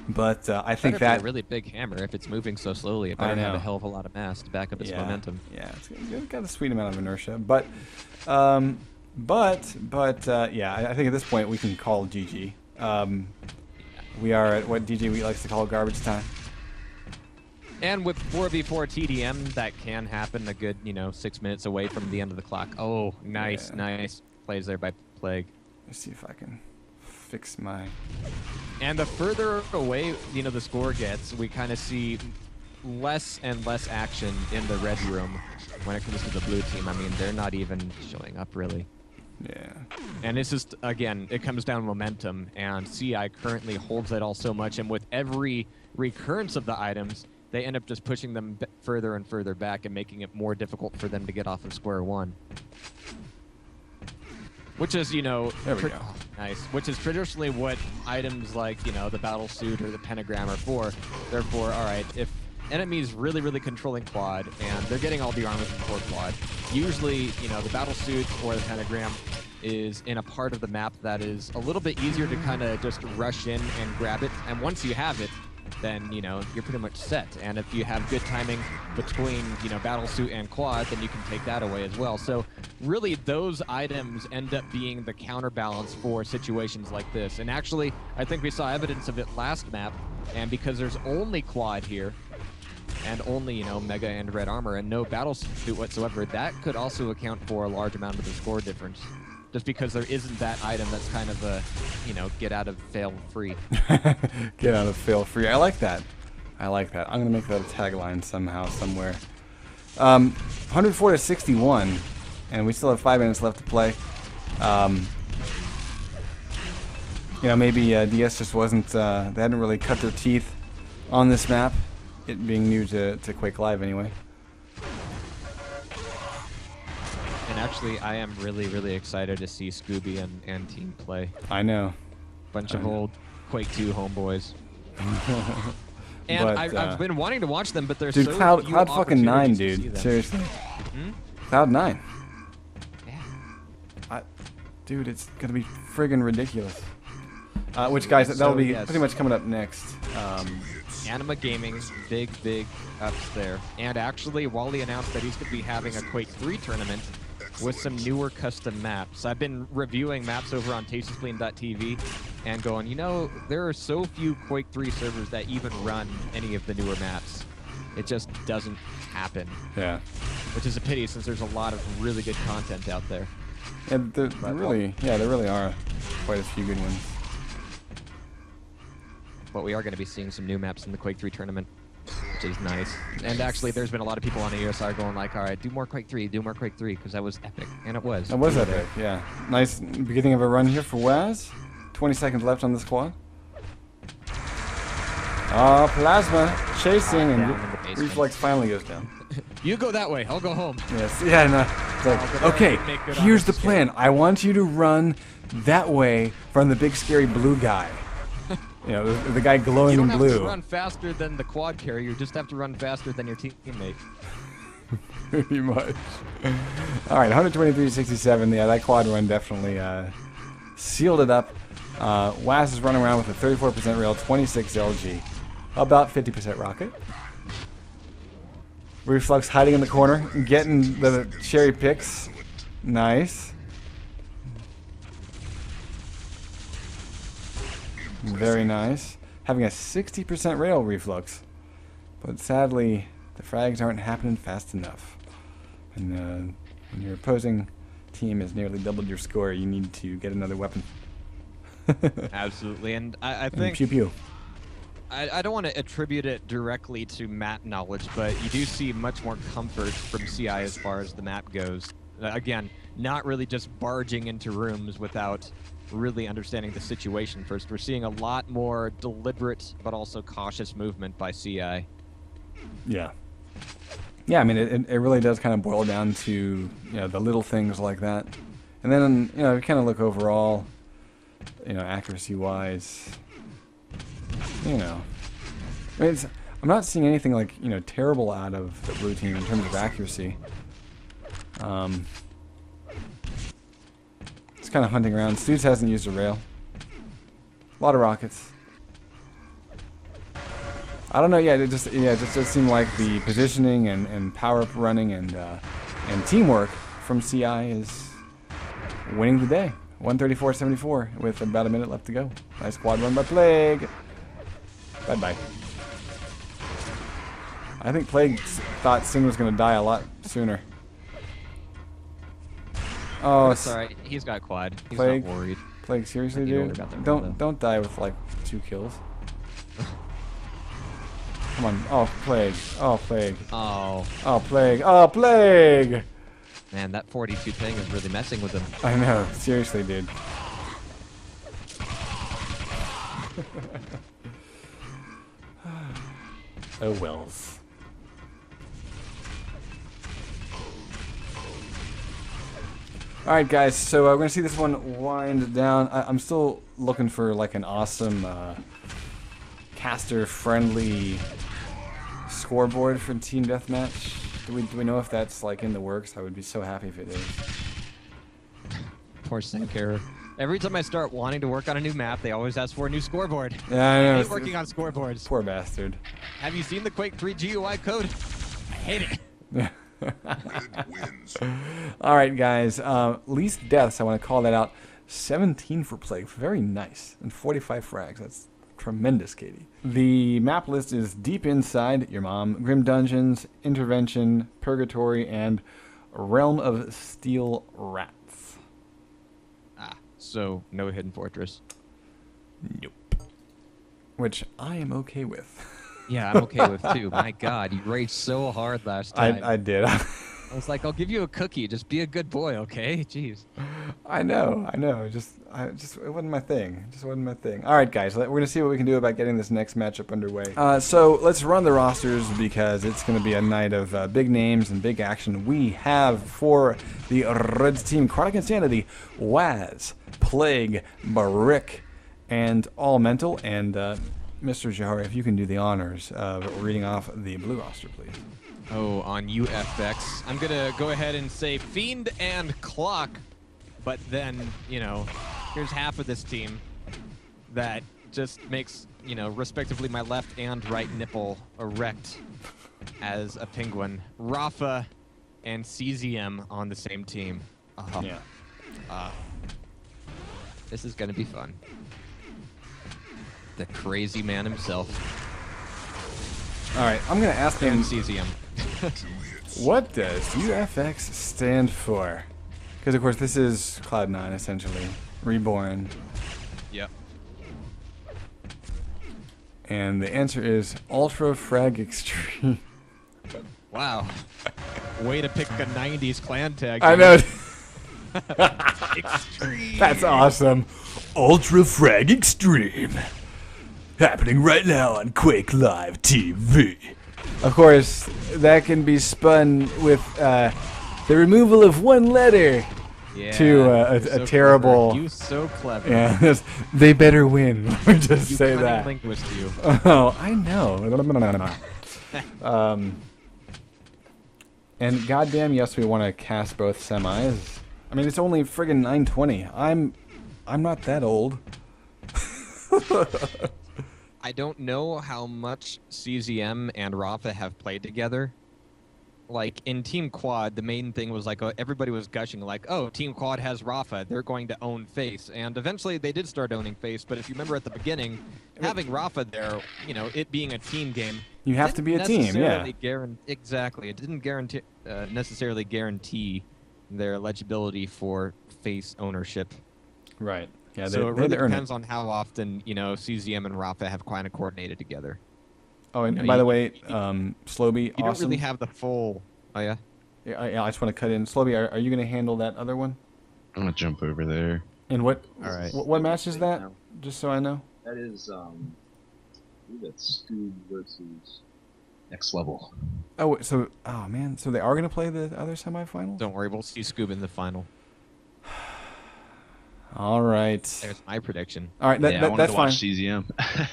But I think that a really big hammer, if it's moving so slowly, it better have a hell of a lot of mass to back up its momentum. Yeah, it's got a sweet amount of inertia. But yeah, I think at this point we can call GG. We are at what DJ Wheat likes to call garbage time. And with 4v4 TDM, that can happen a good, 6 minutes away from the end of the clock. Oh, nice plays there by Plague. Let's see if I can fix my... And the further away, the score gets, we kind of see less and less action in the red room when it comes to the blue team. I mean, they're not even showing up, really. Yeah. And it's just, again, it comes down to momentum, and CI currently holds it all so much, and with every recurrence of the items, they end up just pushing them further and further back and making it more difficult for them to get off of square one. Which is, there we go. Nice. Which is traditionally what items like, the battle suit or the pentagram are for. Therefore, all right, if enemies really controlling quad and they're getting all the armor before quad, usually, the battle suit or the pentagram is in a part of the map that is a little bit easier to kind of just rush in and grab it. And once you have it, then, you're pretty much set. And if you have good timing between, battle suit and quad, then you can take that away as well. So really those items end up being the counterbalance for situations like this. And actually, I think we saw evidence of it last map. And because there's only quad here, and only, you know, Mega and Red Armor and no battle suit whatsoever, that could also account for a large amount of the score difference. Just because there isn't that item that's kind of a, you know, get out of fail free. Get out of fail free. I like that. I like that. I'm gonna make that a tagline somehow, somewhere. 104 to 61, and we still have 5 minutes left to play. You know, maybe DS just wasn't. They hadn't really cut their teeth on this map, it being new to Quake Live anyway. And actually, I am really, really excited to see Scooby and team play. I know. Bunch of old Quake 2 homeboys. And But, I've been wanting to watch them, but there's dude, so Cloud few fucking 9, opportunities to see dude. them. Seriously. Hmm? Cloud 9. Yeah. Dude, it's gonna be friggin' ridiculous. Which, guys, that'll be yes. pretty much coming up next. Anima Gaming, big ups there. And actually, Wally announced that he's going to be having a Quake 3 tournament with some newer custom maps. I've been reviewing maps over on TastySpleen.tv and going, you know, there are so few Quake 3 servers that even run any of the newer maps. It just doesn't happen. Yeah. Which is a pity since there's a lot of really good content out there. And there really are quite a few good ones. But we are going to be seeing some new maps in the Quake 3 tournament, which is nice. And actually, there's been a lot of people on the ESR going like, all right, do more Quake 3, because that was epic. And it was. That was epic, yeah. Nice beginning of a run here for Waz. 20 seconds left on the squad. Oh, Plasma chasing, Down and in the basement. Reflex finally goes down. You go that way, I'll go home. Yes, yeah, no. It's like, but okay, that would make good on here's the this plan. I want you to run that way from the big scary blue guy. You know, the guy glowing You don't in have blue. to run faster than the quad carrier, you just have to run faster than your teammate. Pretty much. All right, 123-67. Yeah, that quad run definitely sealed it up. Waz is running around with a 34% rail, 26 LG, about 50% rocket. Reflux hiding in the corner, getting the cherry picks. Nice. Very nice. Having a 60% rail, Reflux. But sadly, the frags aren't happening fast enough. And when your opposing team has nearly doubled your score, you need to get another weapon. Absolutely, and I And think pew pew. I don't want to attribute it directly to map knowledge, but you do see much more comfort from CI as far as the map goes. Again, not really just barging into rooms without really understanding the situation first. We're seeing a lot more deliberate but also cautious movement by CI. Yeah. Yeah, I mean, it really does kind of boil down to, you know, the little things like that. And then, you know, we kind of look overall, you know, accuracy-wise, you know. I mean, I'm not seeing anything, like, you know, terrible out of the blue team in terms of accuracy. It's kind of hunting around. Stoots hasn't used a rail. A lot of rockets. I don't know. Yeah, it just does seem like the positioning and power up running and teamwork from CI is winning the day. 134-74 with about a minute left to go. Nice squad run by Plague. Bye bye. I think Plague thought Sing was going to die a lot sooner. Oh, That's alright, he's got quad. He's Plague. not worried. Plague, seriously, You don't dude? worry about that one, Don't die with like 2 kills. Come on. Oh, Plague. Oh, Plague. Oh, Oh, Plague. Oh, Plague! man, that 42 ping is really messing with him. I know. Seriously, dude. Oh, wells. Alright, guys, so we're going to see this one wind down. I'm still looking for like an awesome caster-friendly scoreboard for Team Deathmatch. Do we know if that's like in the works? I would be so happy if it is. Poor Sankarer. Every time I start wanting to work on a new map, they always ask for a new scoreboard. Yeah, I know. I hate working on scoreboards. Poor bastard. Have you seen the Quake 3 GUI code? I hate it. Red wins. Alright, guys. Least deaths, I want to call that out. 17 for Plague. Very nice. And 45 frags. That's Tremendous, Katie. The map list is Deep Inside, Your Mom, Grim Dungeons, Intervention, Purgatory, and Realm of Steel Rats. So no Hidden Fortress. Nope. Which I am okay with. Yeah, I'm okay with too. My God, you raged so hard last time. I did. I was like, I'll give you a cookie. Just be a good boy, okay? Jeez. I know. It wasn't my thing. It just wasn't my thing. All right, guys, we're gonna see what we can do about getting this next matchup underway. So let's run the rosters because it's gonna be a night of big names and big action. We have for the Reds team, Chronic Insanity, Waz, Plague, Barik, and All Mental. And Mr. Jahari, if you can do the honors of reading off the blue roster, please. Oh, on UFX, I'm gonna go ahead and say Fiend and Clock, but then, you know, here's half of this team that just makes, you know, respectively my left and right nipple erect as a penguin. Rafa and CZM on the same team. Yeah. This is gonna be fun. The crazy man himself. All right, I'm gonna ask him. And CZM. What does UFX stand for? Because of course this is Cloud9 essentially, reborn, Yep. and the answer is Ultra Frag Extreme. Wow. Way to pick a 90s clan tag. I know. Extreme. That's awesome. Ultra Frag Extreme. Happening right now on Quake Live TV. Of course, that can be spun with the removal of one letter Yeah, to a so terrible. Clever. You so clever. Yeah, they better win. Just You say cunning that. linguist, you. Oh, I know. And goddamn, yes, we want to cast both semis. I mean, it's only friggin' 9:20. I'm not that old. I don't know how much CZM and Rafa have played together. Like, in Team Quad, the main thing was like, everybody was gushing like, oh, Team Quad has Rafa, they're going to own Face. And eventually they did start owning Face, but if you remember at the beginning, having Rafa there, you know, it being a team game. You have to be a team, yeah. Exactly. It didn't guarantee, necessarily guarantee their eligibility for Face ownership. Right. Yeah, So it they really earn depends on how often, you know, CZM and Rafa have kind of coordinated together. Oh, and You know, by you- the way, Slowby, You don't awesome. really have the full... Oh, yeah? Yeah, I just want to cut in. Slowby, are you going to handle that other one? I'm gonna jump over there. And what? All right. What match is that? Just so I know. That is, I believe that's Scoob versus Next Level. Oh, so man, so they are going to play the other semifinals? Don't worry, we'll see Scoob in the final. All right. There's my prediction. All right, Yeah, I wanted that's to fine. watch CZM.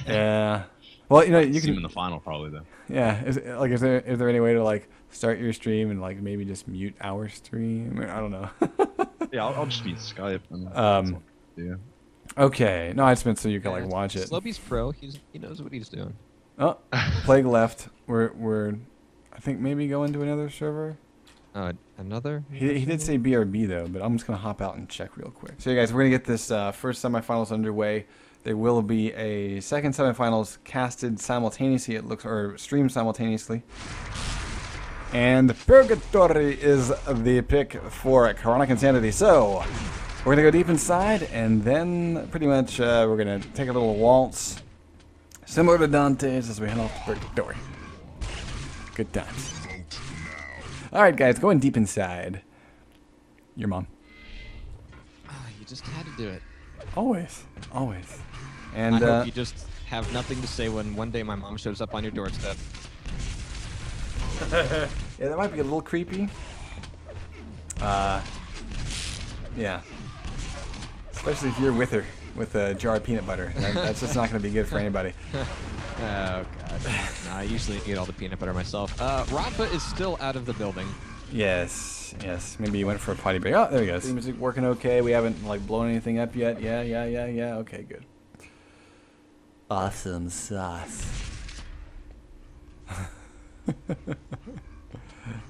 Yeah. Well, you know, you See him in can. the final probably though. Yeah. Is there any way to like start your stream and like maybe just mute our stream? I don't know. Yeah, I'll just use Skype. Yeah. Okay. No, I just meant so you can like watch it. Slopey's pro. He knows what he's doing. Oh, Plague left. We're I think maybe going to another server. Another? He did say BRB though, but I'm just gonna hop out and check real quick. So, you guys, we're gonna get this first semifinals underway. There will be a second semifinals casted simultaneously. It looks or streamed simultaneously. And Purgatory is the pick for Chronic Insanity. So we're gonna go deep inside, and then pretty much we're gonna take a little waltz, similar to Dante's, as we head off to Purgatory. Good times. All right, guys, going deep inside. Your mom. You just had to do it. Always, always. And I hope you just have nothing to say when one day my mom shows up on your doorstep. yeah, that might be a little creepy. Yeah. Especially if you're with her with a jar of peanut butter. That's just not going to be good for anybody. Oh, God. Nah, I usually eat all the peanut butter myself. Rafa is still out of the building. Yes, yes. Maybe you went for a potty break. Oh, there he goes. The music working okay. We haven't like blown anything up yet. Yeah. Okay, good. Awesome sauce.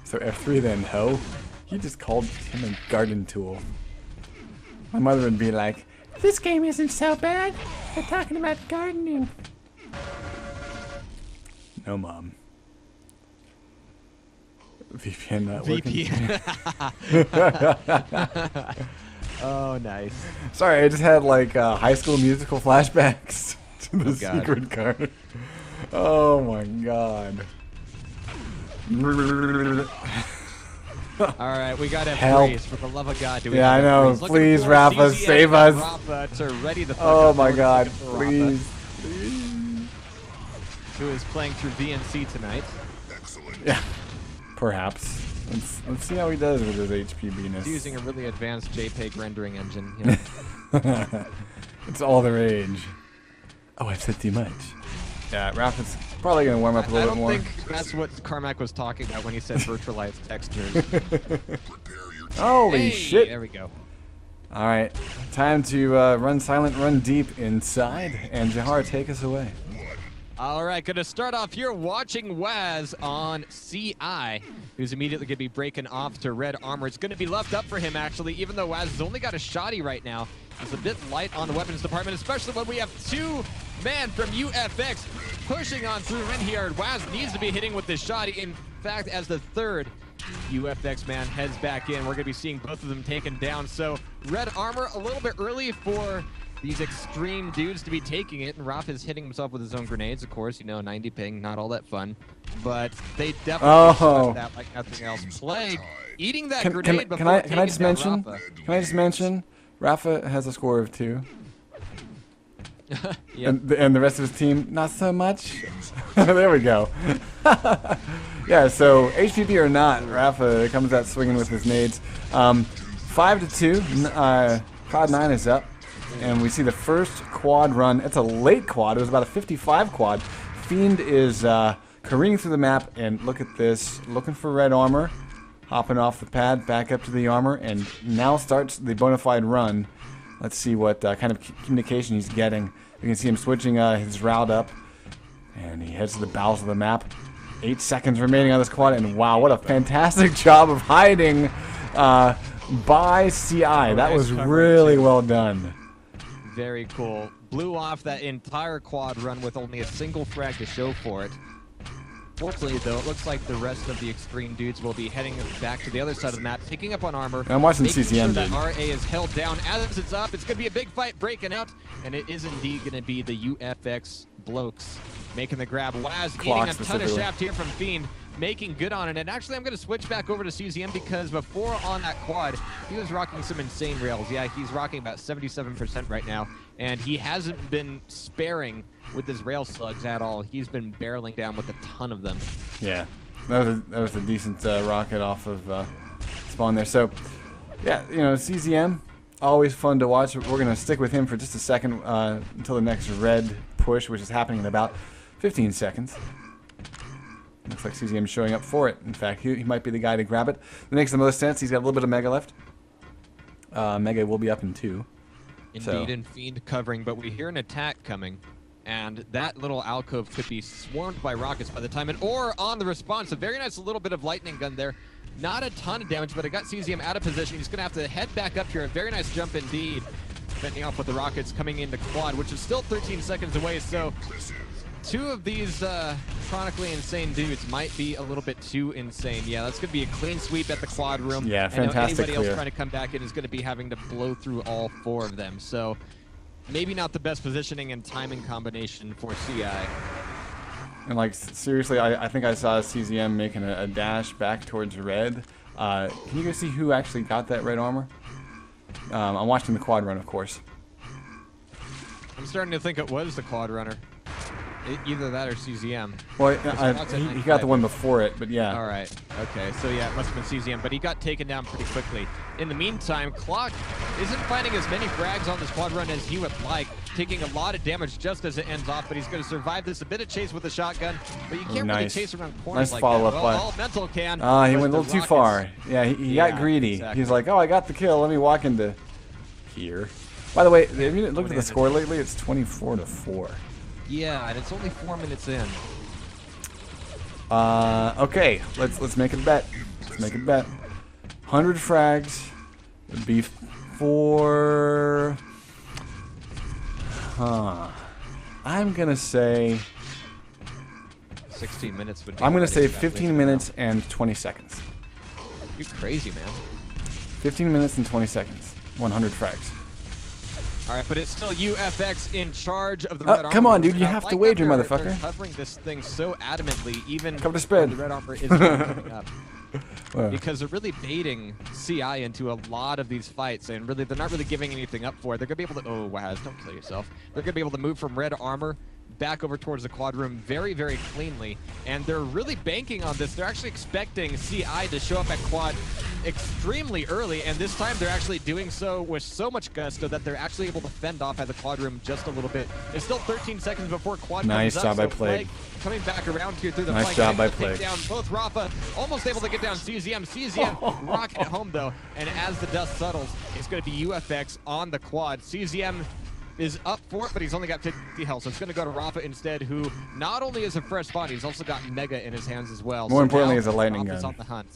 So F3 then, ho. He just called him a garden tool. My mother would be like, this game isn't so bad. They're talking about gardening. No, Mom. VPN not working. VPN. Oh, nice. Sorry, I just had like High School Musical flashbacks to the God. secret card. Oh my god. All right, we got to Help. freeze. For the love of God, do we Yeah, have I know. freeze? Looking Please, for Rafa, CZM save and us. Rafa to ready the fuck Oh up my forward god, second for Rafa, please. who is playing through VNC tonight. Excellent. Yeah. Perhaps. Let's see how he does with his HPB-ness. He's using a really advanced JPEG rendering engine. You know? It's all the rage. Oh, I've said too much. Yeah, Rafa's probably going to warm up a I little don't bit more. think that's what Carmack was talking about when he said virtualized textures. Prepare your Holy Hey, shit. There we go. All right, time to run silent, run deep inside, and Jahar, take us away. All right, going to start off here watching Waz on CI, who's immediately going to be breaking off to red armor. It's going to be left up for him, actually, even though Waz has only got a shoddy right now. It's a bit light on the weapons department, especially when we have two men from UFX pushing on through in here. Waz needs to be hitting with this shoddy. In fact, as the third UFX man heads back in, we're going to be seeing both of them taken down. So red armor a little bit early for these extreme dudes to be taking it, and Raph is hitting himself with his own grenades, of course. You know, 90 ping, not all that fun. But they definitely swept that like nothing else. Play, eating that grenade before can I taking just down mention? Rafa. Can I just mention? Rafa has a score of 2, Yep. and the rest of his team not so much. There we go. Yeah. So HPP or not, Rafa comes out swinging with his nades. 5-2. Quad 9 is up. And we see the first quad run. It's a late quad. It was about a 55 quad. Fiend is careening through the map, and look at this. Looking for red armor. Hopping off the pad, back up to the armor, and now starts the bona fide run. Let's see what kind of communication he's getting. You can see him switching his route up, and he heads to the bowels of the map. 8 seconds remaining on this quad, and wow, what a fantastic job of hiding by CI. That was really well done. Very cool. Blew off that entire quad run with only a single frag to show for it. Fortunately, though, it looks like the rest of the extreme dudes will be heading back to the other side of the map, picking up on armor. I'm watching making CCM, sure that dude. RA is held down. As it's up, it's going to be a big fight breaking out, and it is indeed going to be the UFX blokes making the grab. Waz eating a ton of specifically. shaft here from Fiend, making good on it. And actually, I'm going to switch back over to CZM because before on that quad, he was rocking some insane rails. Yeah, he's rocking about 77% right now, and he hasn't been sparing with his rail slugs at all. He's been barreling down with a ton of them. Yeah, that was a decent rocket off of spawn there. So, yeah, you know, CZM, always fun to watch. We're going to stick with him for just a second until the next red push, which is happening in about 15 seconds. Looks like CZM is showing up for it. In fact, he might be the guy to grab it. That makes the most sense. He's got a little bit of Mega left. Mega will be up in 2. Indeed, and Fiend covering, but we hear an attack coming. And that little alcove could be swarmed by rockets by the time, or on the response. A very nice little bit of lightning gun there. Not a ton of damage, but it got CZM out of position. He's going to have to head back up here. A very nice jump indeed. Fending off with the rockets coming into quad, which is still 13 seconds away. So two of these chronically insane dudes might be a little bit too insane. Yeah, that's going to be a clean sweep at the quad room. Yeah, I know fantastic anybody else clear. trying to come back in is going to be having to blow through all 4 of them. So maybe not the best positioning and timing combination for CI. And like seriously, I think I saw CZM making a dash back towards red. Can you guys see who actually got that red armor? I'm watching the quad run, of course. I'm starting to think it was the quad runner. Either that or CZM. Well, It's he got the one before it, but yeah. All right. Okay. So yeah, it must have been CZM, but he got taken down pretty quickly. In the meantime, Clock isn't finding as many frags on this quad run as he would like, taking a lot of damage just as it ends off. But he's going to survive this. A bit of chase with a shotgun, but you can't really nice. chase around corners Nice like follow-up that. by- Well, all mental can. He but went a the little too rockets- far. Yeah, he Yeah, got greedy. exactly. He's like, oh, I got the kill. Let me walk into here. By the way, have you looked at the score lately? It's 24-4. Yeah, and it's only 4 minutes in. Okay, let's make a bet. Let's make a bet. 100 frags would be 4. I'm gonna say 16 minutes would be... I'm going to say that 15 way. minutes and 20 seconds. You're crazy, man. 15 minutes and 20 seconds. 100 frags. All right, but it's still UFX in charge of the Red Armor. Come on, dude. You And I have to like wager, that they're motherfucker. covering this thing so adamantly, even Cover the when spread. the Red Armor is coming up. Well, Because they're really baiting CI into a lot of these fights, and really they're not really giving anything up for it. They're going to be able to... Oh, Waz, don't kill yourself. They're going to be able to move from Red Armor back over towards the quad room very, very cleanly, and they're really banking on this. They're actually expecting CI to show up at quad extremely early, and this time they're actually doing so with so much gusto that they're actually able to fend off at the quad room just a little bit. It's still 13 seconds before quad Nice comes up, job by so Plague. coming back around here through the Nice flank, job able by to take Plague. down both Rafa, almost able to get down CZM. CZM rocking it home though, and as the dust settles, it's going to be UFX on the quad. CZM is up for it, but he's only got 50 health, so it's going to go to Rafa instead, who not only is a fresh spawn, he's also got Mega in his hands as well. More So importantly, now is a lightning Rafa's gun. on the hunt.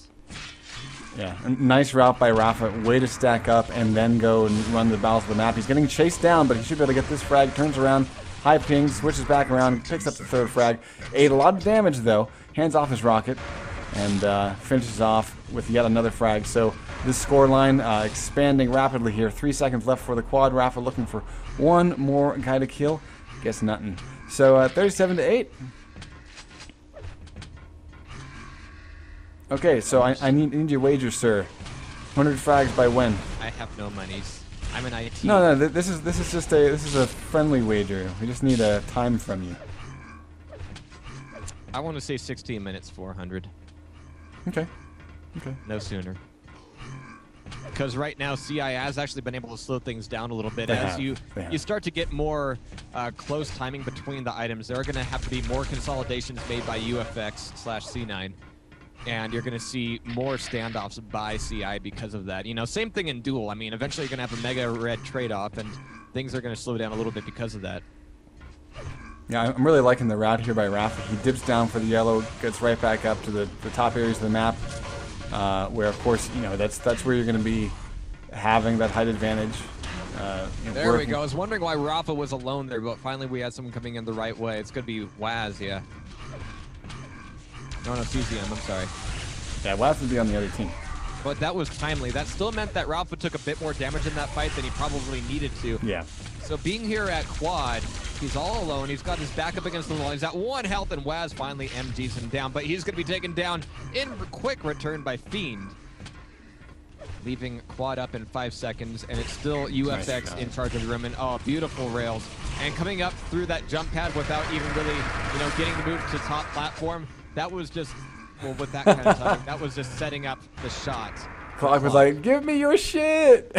yeah, a nice route by Rafa. Way to stack up and then go and run the balance of the map. He's getting chased down, but he should be able to get this frag. Turns around, high ping, switches back around, picks up the third frag. Ate a lot of damage, though. Hands off his rocket and finishes off with yet another frag. So this score line expanding rapidly here. 3 seconds left for the quad. Rafa looking for one more guy to kill. Guess nothing. So 37-8. Okay, so I need your wager, sir. 100 frags by when? I have no monies. I'm an IT. No, this is just a friendly wager. We just need a time from you. I want to say 16 minutes, 400. Okay. Okay. No sooner. Because right now, CI has actually been able to slow things down a little bit. They As have. you They have. you start to get more close timing between the items, there are going to have to be more consolidations made by UFX/C9. And you're going to see more standoffs by CI because of that. You know, same thing in Duel. I mean, eventually you're going to have a Mega Red trade-off, and things are going to slow down a little bit because of that. Yeah, I'm really liking the route here by Rafa. He dips down for the yellow, gets right back up to the top areas of the map, where of course, you know, that's where you're going to be having that height advantage. You know, There we working. go. I was wondering why Rafa was alone there, but finally we had someone coming in the right way. It's going to be Waz, yeah. No, CZM, I'm sorry. Yeah, Waz would be on the other team. But that was timely. That still meant that Rafa took a bit more damage in that fight than he probably needed to. Yeah. So being here at quad, he's all alone. He's got his back up against the wall. He's at 1 health, and Waz finally MGs him down. But he's going to be taken down in quick return by Fiend. Leaving quad up in 5 seconds, and it's still UFX job. in charge of the room. And oh, beautiful rails. And coming up through that jump pad without even really, you know, getting to move to top platform. That was just, well, with that kind of timing, that was just setting up the shot. Clock was like, "Give me your shit."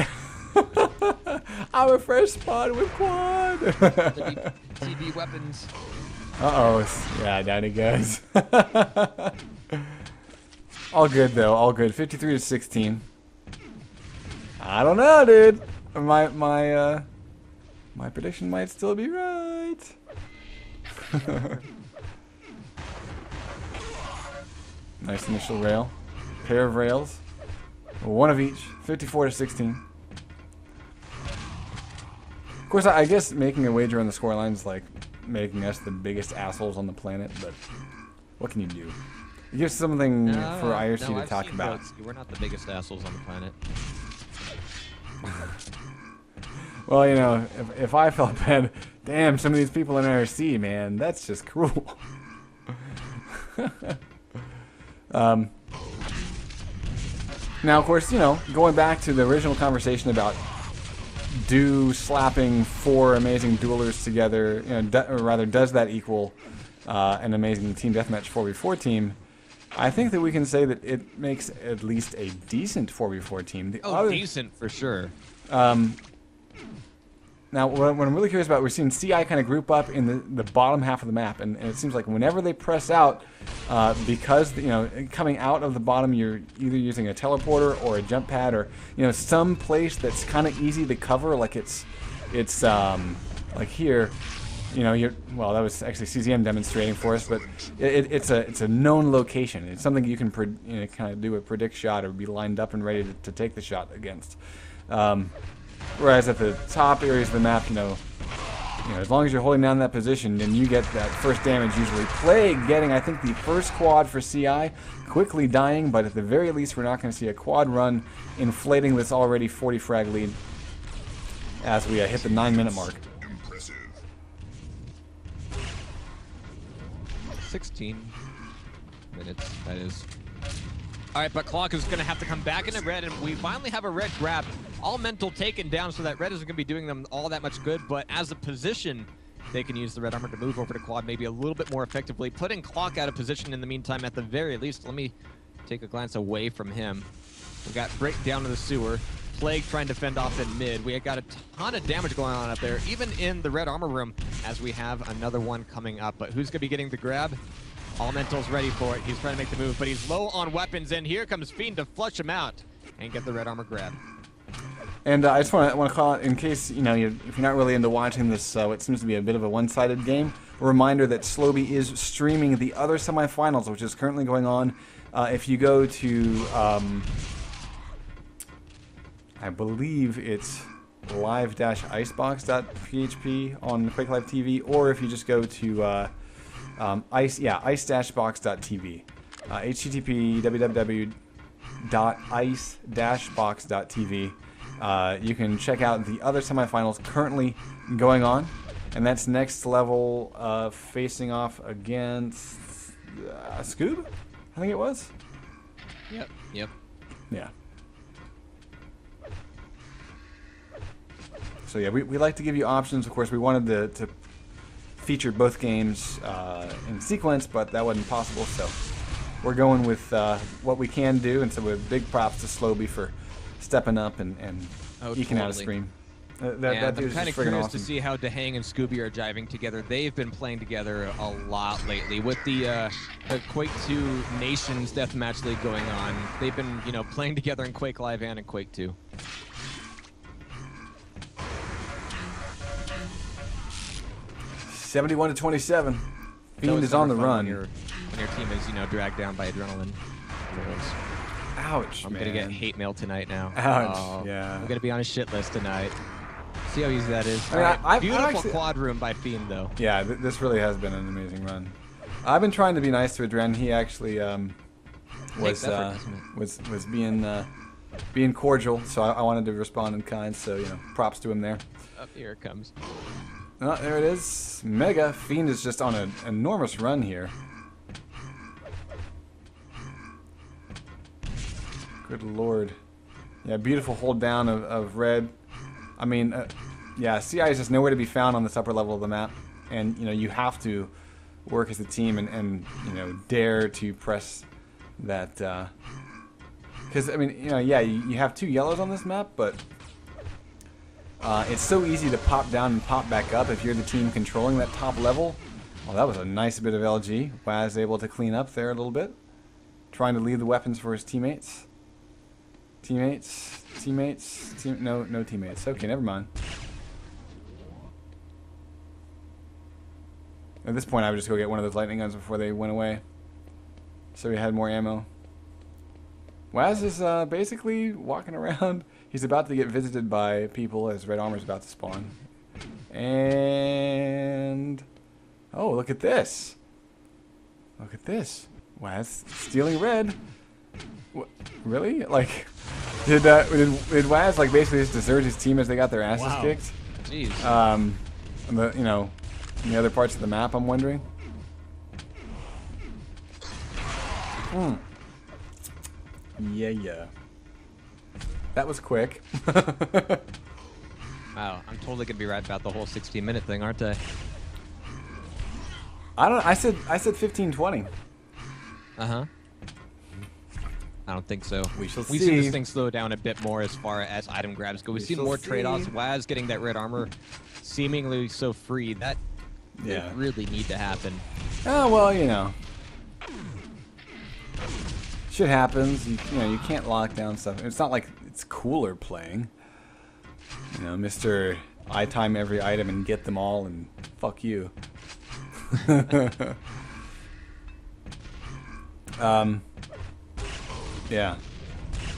I'm a fresh spawn with quad. TV weapons. Uh-oh. Yeah, down he goes. All good, though. All good. 53-16. I don't know, dude. My prediction might still be right. Nice initial rail. Pair of rails. One of each. 54-16. Of course, I guess making a wager on the scoreline is like making us the biggest assholes on the planet, but what can you do? It gives something for IRC to I've talk seen about. votes. We're not the biggest assholes on the planet. Well, you know, if I felt bad, damn, some of these people in IRC, man, that's just cruel. Now, of course, you know, going back to the original conversation about slapping 4 amazing duelers together, you know, or rather, does that equal an amazing team deathmatch 4v4 team? I think that we can say that it makes at least a decent 4v4 team. Decent for sure. Now, what I'm really curious about, we're seeing CI kind of group up in the bottom half of the map, and it seems like whenever they press out, because, you know, coming out of the bottom, you're either using a teleporter or a jump pad, or, you know, some place that's kind of easy to cover, like it's like here, you know, well, that was actually CZM demonstrating for us, but it's a known location. It's something you can kind of do a predict shot or be lined up and ready to take the shot against. Whereas at the top areas of the map, you know, you know, as long as you're holding down that position, then you get that first damage usually. Plague getting, I think, the first quad for CI, quickly dying, but at the very least, we're not going to see a quad run, inflating this already 40 frag lead as we hit the 9-minute mark. Impressive. 16 minutes, that is. All right, but Clock is going to have to come back into red, and we finally have a red grab. All mental taken down, so that red isn't going to be doing them all that much good, but as a position, they can use the red armor to move over to quad maybe a little bit more effectively, putting Clock out of position in the meantime at the very least. Let me take a glance away from him. We got Break down to the sewer. Plague trying to fend off in mid. We got a ton of damage going on up there, even in the red armor room, as we have another one coming up. But who's going to be getting the grab? All Mental's ready for it. He's trying to make the move, but he's low on weapons, and here comes Fiend to flush him out and get the red armor grab. And I just want to call out, in case, you know, if you're not really into watching this, what seems to be a bit of a one-sided game, a reminder that Slowby is streaming the other semifinals, which is currently going on. If you go to, I believe it's live-icebox.php on Quake Live TV, or if you just go to ice-box.tv. http www.ice-box.tv. You can check out the other semifinals currently going on, and that's next level facing off against Scoob, I think it was. Yep. Yeah. So yeah, we like to give you options. Of course, we wanted to feature both games in sequence, but that wasn't possible. So we're going with what we can do, and so with big props to Slowby for stepping up and eking out a stream. That I'm dude's kind just of friggin' curious awesome. to see how Dehang and Scooby are jiving together. They've been playing together a lot lately with the Quake 2 Nations Deathmatch League going on. They've been, you know, playing together in Quake Live and in Quake 2. (71-27). So Fiend it's is on the never fun run. when your team is, you know, dragged down by adrenaline. Ouch, I'm man. gonna get hate mail tonight now. Ouch, Oh, yeah. I'm gonna be on a shit list tonight. See how easy that is. I mean, I've Beautiful actually- quad room by Fiend, though. Yeah, this really has been an amazing run. I've been trying to be nice to Adren. He actually was effort, doesn't it? was being cordial, so I wanted to respond in kind. So, you know, props to him there. Up here it comes. Oh, there it is. Mega Fiend is just on an enormous run here. Good lord. Yeah, beautiful hold down of red. I mean, yeah, CI is just nowhere to be found on this upper level of the map. And, you know, you have to work as a team and you know, dare to press that. Because, I mean, you know, yeah, you have two yellows on this map, but it's so easy to pop down and pop back up if you're the team controlling that top level. Well, that was a nice bit of LG. Waz able to clean up there a little bit. Trying to leave the weapons for his teammates. No teammates. Okay, never mind. At this point, I would just go get one of those lightning guns before they went away, so we had more ammo. Waz is basically walking around. He's about to get visited by people as red armor's about to spawn. And oh, look at this! Look at this! Waz stealing red. What? Really? Like, did Waz like basically just desert his team as they got their asses kicked? Jeez. In the, you know, in the other parts of the map, I'm wondering. Yeah. That was quick. Wow, I'm totally gonna be right about the whole 16-minute thing, aren't I? I said 15-20. Uh-huh. I don't think so. We shall We've see. seen this thing slow down a bit more as far as item grabs go. We've seen shall more trade-offs. see. Waz getting that red armor seemingly so free. That Yeah. would really need to happen. Oh, well, you know. Shit happens. You know, you can't lock down stuff. It's not like it's cooler playing. You know, Mr. I time every item and get them all and fuck you. Yeah.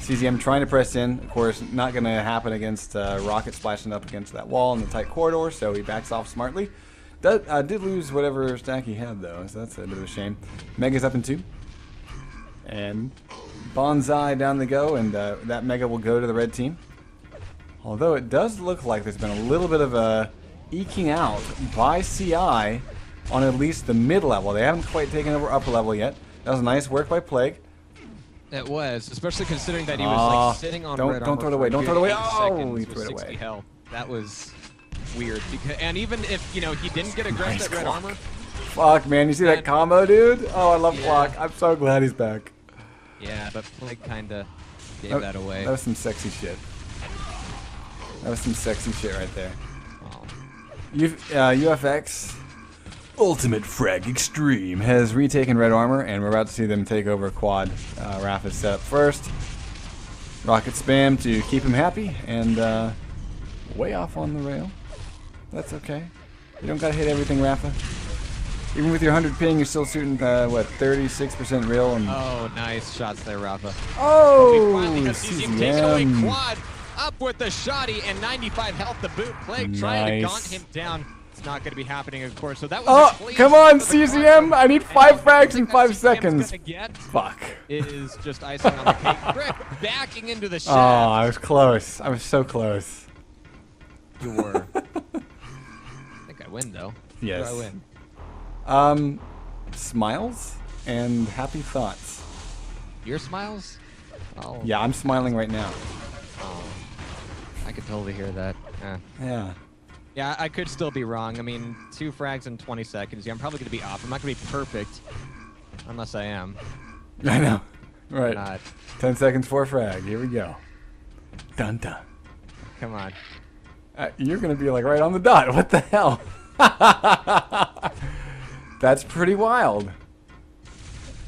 CZM trying to press in. Of course, not going to happen against Rocket splashing up against that wall in the tight corridor, so he backs off smartly. Did lose whatever stack he had, though, so that's a bit of a shame. Mega's up in 2. And Bonsai down the go, and that Mega will go to the red team. Although it does look like there's been a little bit of a eking out by CI on at least the mid-level. They haven't quite taken over upper level yet. That was nice work by Plague. It was, especially considering that he was like sitting on red don't armor throw it for away. a Don't good throw it away. 8 Oh, seconds he with threw it 60 away. health. That was weird. Because, and even if he didn't get aggressed Nice at red clock. armor. Fuck, man. You see that And- combo, dude? Oh, I love Yeah. Clock. I'm so glad he's back. Yeah, but Plague kind of gave that away. That was some sexy shit. That was some sexy shit right there. Oh. UFX Ultimate Frag Extreme has retaken red armor, and we're about to see them take over quad. Rafa's set up first. Rocket spam to keep him happy, and way off on the rail. That's okay. You don't gotta hit everything, Rafa. Even with your 100 ping, you're still shooting, what, 36% rail? And Oh, nice shots there, Rafa. oh, We finally have CZM taking away CZM. quad. Up with the shoddy and 95 health to boot. Plague trying to Nice. gaunt him down. It's not going to be happening, of course. So that was Oh, a clean come on, for the CZM. quad. I need And 5 frags in everything 5 that CZM 's seconds. gonna get Fuck. is just icing on the cake. Brick backing into the Oh, shaft. I was close. I was so close. You were. I think I win, though. Yes. Who do I win? Smiles and happy thoughts. Your smiles? Oh, Yeah, I'm smiling right now. oh. I could totally hear that. Yeah. Yeah, I could still be wrong. I mean, 2 frags in 20 seconds. Yeah, I'm probably going to be off. I'm not going to be perfect. Unless I am. I know. Right. Not. 10 seconds for a frag. Here we go. Dun dun. Come on. You're gonna be like right on the dot. What the hell? That's pretty wild.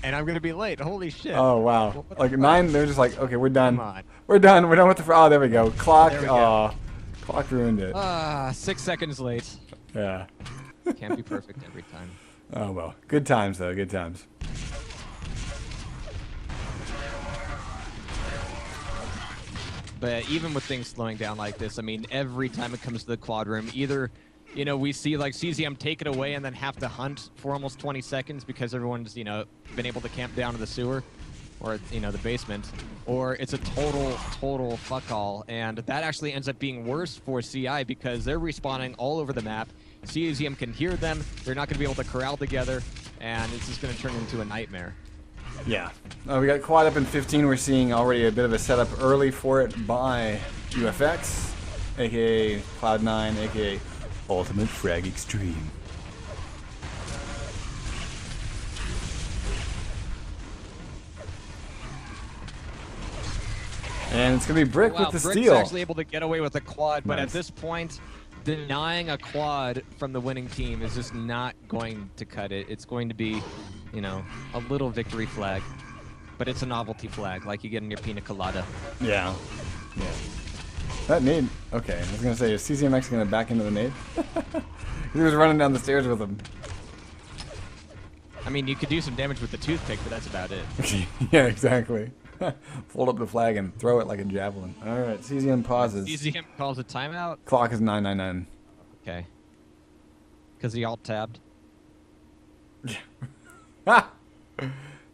And I'm going to be late. Holy shit. Oh wow. What the Like fuck? 9, they're just like, okay, we're done. Come on. We're done. We're done with the. Oh, there we go. Clock. There we go. Clock ruined it. 6 seconds late. Yeah. Can't be perfect every time. Oh well. Good times though. Good times. But even with things slowing down like this, I mean, every time it comes to the quad room, either, we see like CZM take it away and then have to hunt for almost 20 seconds because everyone's, been able to camp down in the sewer or, the basement, or it's a total fuck all. And that actually ends up being worse for CI because they're respawning all over the map. CZM can hear them. They're not going to be able to corral together, and it's just going to turn into a nightmare. Yeah. We got quad up in 15. We're seeing already a bit of a setup early for it by UFX, aka Cloud9, aka Ultimate Frag Extreme. And it's gonna be Brick Wow, with the Brick's steal. actually able to get away with a quad, but Nice. at this point, denying a quad from the winning team is just not going to cut it. It's going to be, a little victory flag, but it's a novelty flag, like you get in your pina colada. Yeah. Yeah. That nade. Okay, I was gonna say, is CZMX gonna back into the nade? He was running down the stairs with him. I mean, you could do some damage with the toothpick, but that's about it. Yeah, exactly. Fold up the flag and throw it like a javelin. All right, CZM pauses. CZM calls a timeout. Clock is 999. Okay. Because he alt-tabbed.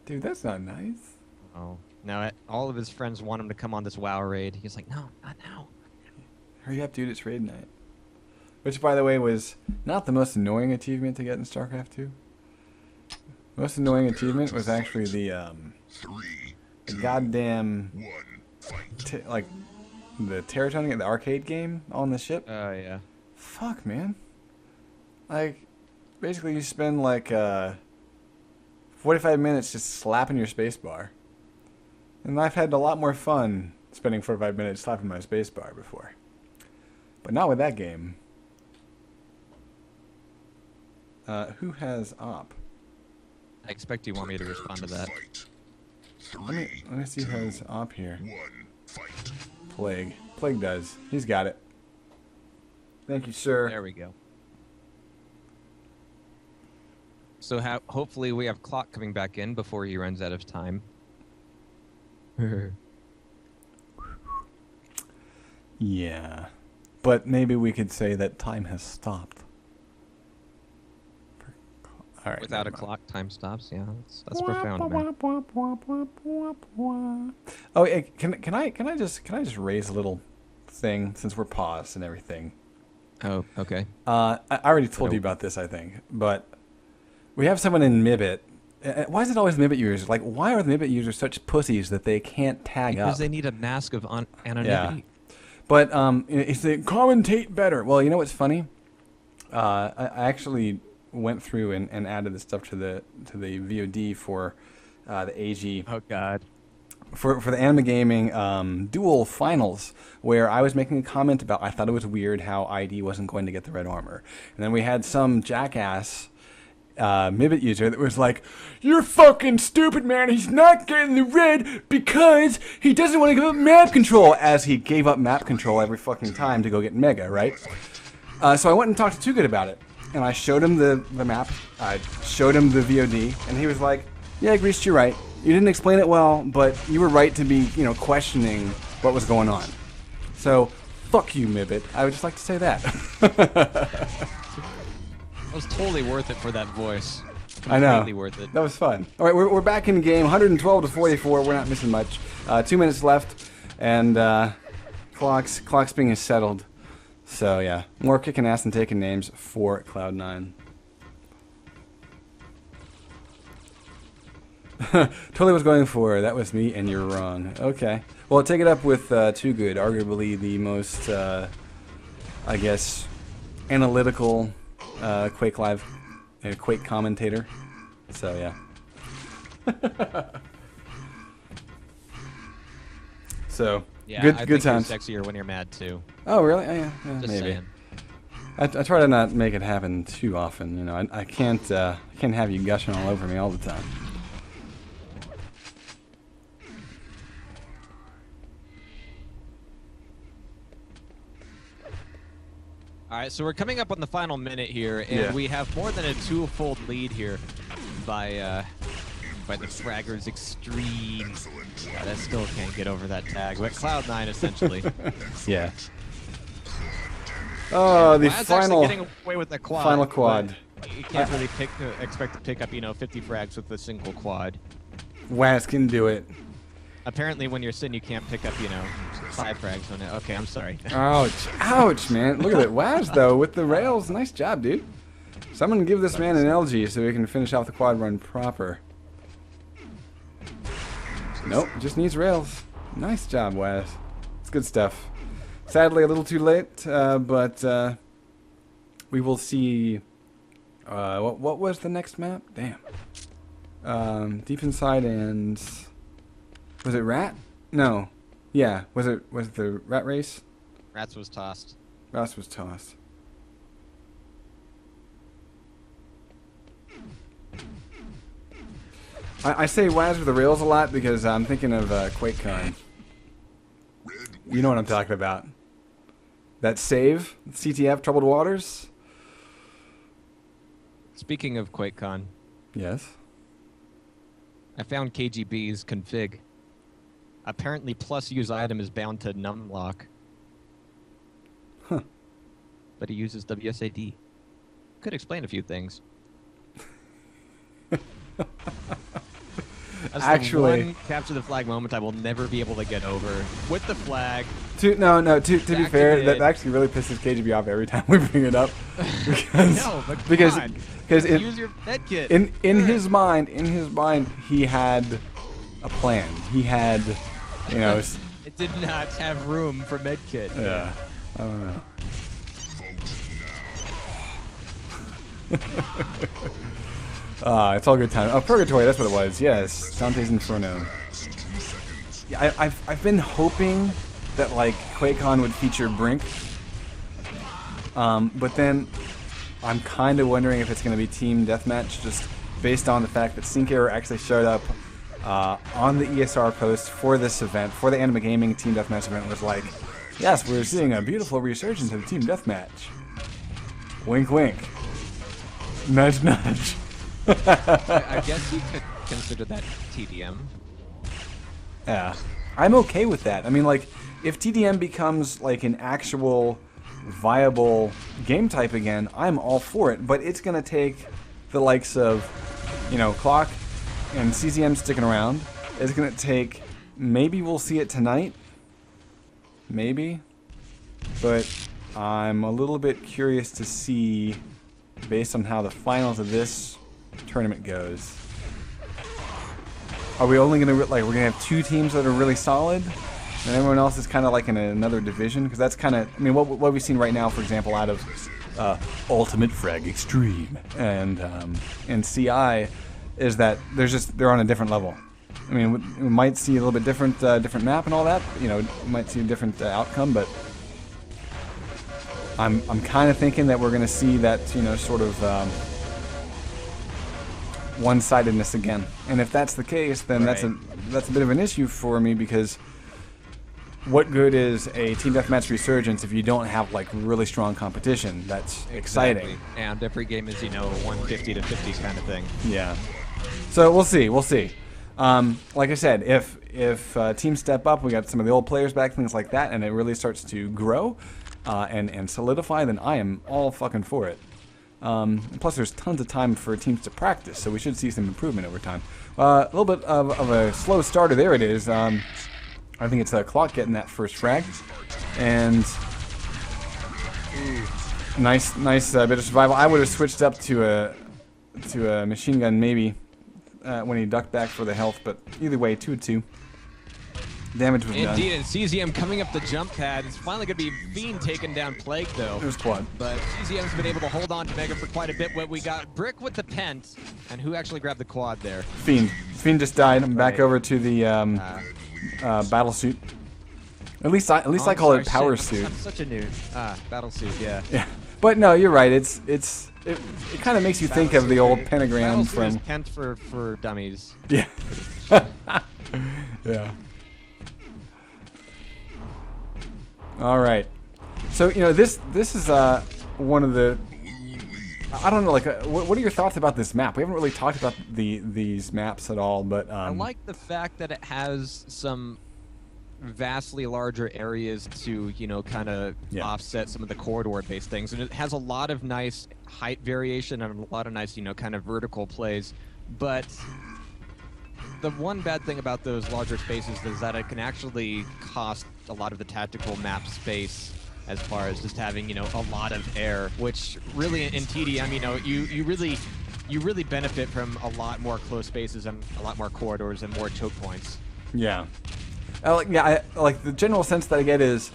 Dude, that's not nice. Oh. Now, all of his friends want him to come on this WoW raid. He's like, no, not now. Hurry up, dude, it's raid night. Which, by the way, was not the most annoying achievement to get in StarCraft 2. Most annoying achievement was actually the 3, the 2, goddamn 1, fight. like the Terratoning, the arcade game on the ship. Oh, yeah. Fuck, man. Like, basically you spend like 45 minutes just slapping your spacebar. And I've had a lot more fun spending 45 minutes slapping my spacebar before. But not with that game. Who has op? I expect you want me to respond to that. Fight. Let me see who has op here. 1, fight. Plague. Plague does. He's got it. Thank you, sir. There we go. So hopefully we have Clock coming back in before he runs out of time. Yeah. But maybe we could say that time has stopped. All right. Without a never mind. clock, time stops. Yeah, that's profound, man. Oh, yeah, can I just raise a little thing since we're paused and everything? Oh, okay. I already told you about this, I think, but we have someone in Mibit. Why is it always Mibit users? Like, why are the Mibit users such pussies that they can't tag up? Because they need a mask of anonymity. But it's the commentate better. Well, you know what's funny? I actually went through and added the stuff to the VOD for the AG Oh God. for the Anima Gaming dual finals, where I was making a comment about I thought it was weird how ID wasn't going to get the red armor, and then we had some jackass Mibit user that was like, "You're fucking stupid, man. He's not getting the red because he doesn't want to give up map control," as he gave up map control every fucking time to go get Mega, right? So I went and talked to Too Good about it, and I showed him the map, I showed him the VOD, and he was like, "Yeah, Grease, you're right. You didn't explain it well, but you were right to be, questioning what was going on." So, fuck you, Mibit. I would just like to say that. It was totally worth it for that voice. I know. Completely worth it. That was fun. All right, we're back in the game, 112 to 44. We're not missing much. 2 minutes left, and clock's being settled. So yeah, more kicking ass and taking names for Cloud9. Totally was going for. That was me, and you're wrong. Okay. Well, take it up with Too Good, arguably the most, I guess, analytical Quake Live, Quake commentator. So yeah. So Yeah, good I good think times. You're sexier when you're mad too. Oh really? Yeah, Just maybe. saying. I try to not make it happen too often. I can't have you gushing all over me all the time. All right, so we're coming up on the final minute here, and Yeah. we have more than a two-fold lead here by the Fraggers Extreme. Yeah, that still can't get over that tag, but Cloud9 essentially. Yeah. Oh, the Vlad's final actually getting away with the quad. final quad. but You can't really expect to pick up 50 frags with a single quad. Waz can do it. Apparently, when you're Sin, you can't pick up 5 frags on it. Okay, I'm sorry. Ouch. Ouch, man. Look at it. Waz, though, with the rails. Nice job, dude. Someone give this man an LG so he can finish off the quad run proper. Nope, just needs rails. Nice job, Waz. It's good stuff. Sadly, a little too late, but we will see. What was the next map? Damn. Deep Inside and... Was it Rat? No. Yeah. Was it the Rat Race? Rats was tossed. Rats was tossed. I say Waz with the rails a lot because I'm thinking of QuakeCon. You know what I'm talking about. That save, CTF, Troubled Waters? Speaking of QuakeCon, Yes. I found KGB's config. Apparently, plus use item is bound to numlock. Huh. But he uses WSAD. Could explain a few things. That's Actually- the one capture the flag moment I will never be able to get over. With the flag, To be fair, that Activated. actually really pisses KGB off every time we bring it up. Because, no, but because, come on. because it, Use your med kit. in his mind, he had a plan. He had, It did not have room for med kit. yeah. I don't know. It's all good time. Oh, Purgatory, that's what it was. Yes, Dante's Inferno. Yeah, I've been hoping that like QuakeCon would feature Brink, but then I'm kind of wondering if it's going to be team deathmatch, just based on the fact that Sync Error actually showed up on the ESR post for this event, for the Anima Gaming team deathmatch event. Was like, yes, we're seeing a beautiful resurgence of team deathmatch. Wink, wink. Nudge, nudge. I guess you could consider that TDM. Yeah. I'm okay with that. I mean, like, if TDM becomes like an actual viable game type again, I'm all for it. But it's gonna take the likes of, you know, Clock and CZM sticking around. It's gonna take. Maybe we'll see it tonight. Maybe. But I'm a little bit curious to see, based on how the finals of this tournament goes. Are we only gonna we're gonna have 2 teams that are really solid, and everyone else is kind of like in another division? Because that's kind of, I mean, what we've seen right now, for example, out of Ultimate Frag Extreme and CI, is that they're on a different level. I mean, we might see a little bit different map and all that. You know, we might see a different outcome, but I'm kind of thinking that we're going to see that, you know, sort of one-sidedness again. And if that's the case, then that's a bit of an issue for me, because what good is a team deathmatch resurgence if you don't have like really strong competition? That's exciting. And every game is, you know, 150 to 50s kind of thing. Yeah. So we'll see. We'll see. Like I said, if teams step up, we got some of the old players back, things like that, and it really starts to grow and solidify, then I am all fucking for it. And plus, there's tons of time for teams to practice, so we should see some improvement over time. A little bit of a slow starter. There it is. I think it's Clock getting that first frag, and nice bit of survival. I would have switched up to a machine gun maybe when he ducked back for the health, but either way, 2-2. Damage was done. Indeed, and CZM coming up the jump pad. It's finally going to be Fiend taking down Plague, though. It was quad. But CZM's been able to hold on to Mega for quite a bit. But we got Brick with the pent, and who actually grabbed the quad there? Fiend just died. I'm back over to the battle suit. At least I call it power suit. I'm such a noob. Battle suit, yeah. Yeah, but no, you're right. It kind of makes you think of the old pentagram from pent for dummies. Yeah. Yeah. All right. So, you know, this is one of the, I don't know, like, what are your thoughts about this map? We haven't really talked about these maps at all, but I like the fact that it has some vastly larger areas to, you know, kind of offset some of the corridor-based things, and it has a lot of nice height variation and a lot of nice, you know, kind of vertical plays. But the one bad thing about those larger spaces is that it can actually cost a lot of the tactical map space, as far as just having, you know, a lot of air, which really in TDM, you know, you really benefit from a lot more close spaces and a lot more corridors and more choke points. Yeah. I like the general sense that I get is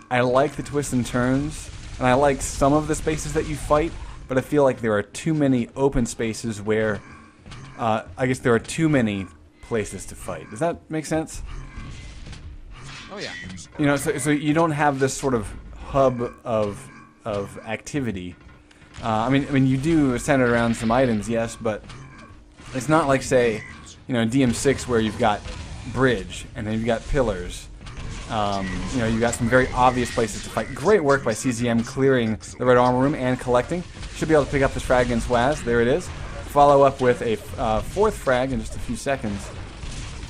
I like the twists and turns, and I like some of the spaces that you fight, but I feel like there are too many open spaces where I guess there are too many places to fight. Does that make sense? Oh yeah. You know, so you don't have this sort of hub of activity. I mean you do center it around some items, yes, but it's not like, say, you know, DM6 where you've got bridge and then you've got pillars. You know, you've got some very obvious places to fight. Great work by CZM clearing the red armor room and collecting. Should be able to pick up this frag against Waz. There it is. Follow up with a fourth frag in just a few seconds.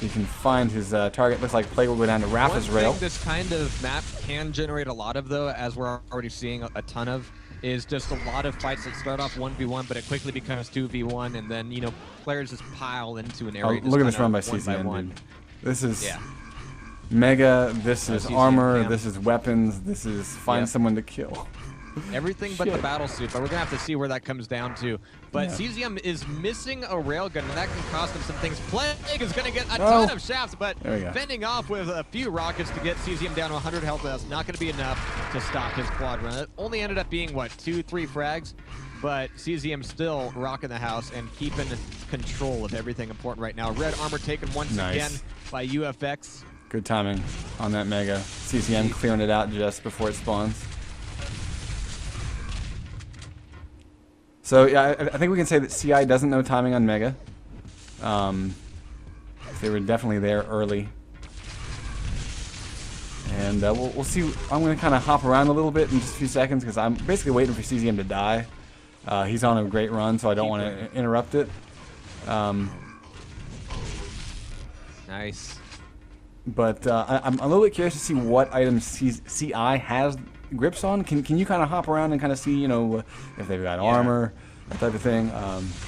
You can find his target. Looks like Plague will go down to Rafa's rail. One thing this kind of map can generate a lot of, though, as we're already seeing a ton of, is just a lot of fights that start off 1v1, but it quickly becomes 2v1, and then, you know, players just pile into an area. Look at this run by CZM, dude. This is Mega, this is armor, this is weapons, this is find someone to kill. Everything but the battle suit, but we're going to have to see where that comes down to. But CZM is missing a railgun, and that can cost him some things. Plague is going to get a ton of shafts, but fending off with a few rockets to get CZM down to 100 health. That's not going to be enough to stop his quad run. It only ended up being, what, 2-3 frags? But CZM still rocking the house and keeping control of everything important right now. Red armor taken once again by UFX. Good timing on that Mega. CZM clearing it out just before it spawns. So yeah, I think we can say that CI doesn't know timing on Mega. They were definitely there early. And we'll see. I'm going to kind of hop around a little bit in just a few seconds because I'm basically waiting for CZM to die. He's on a great run, so I don't want to interrupt it. Nice. but I'm a little bit curious to see what items CI has grips on. Can you kind of hop around and kind of see, you know, if they've got armor, that type of thing?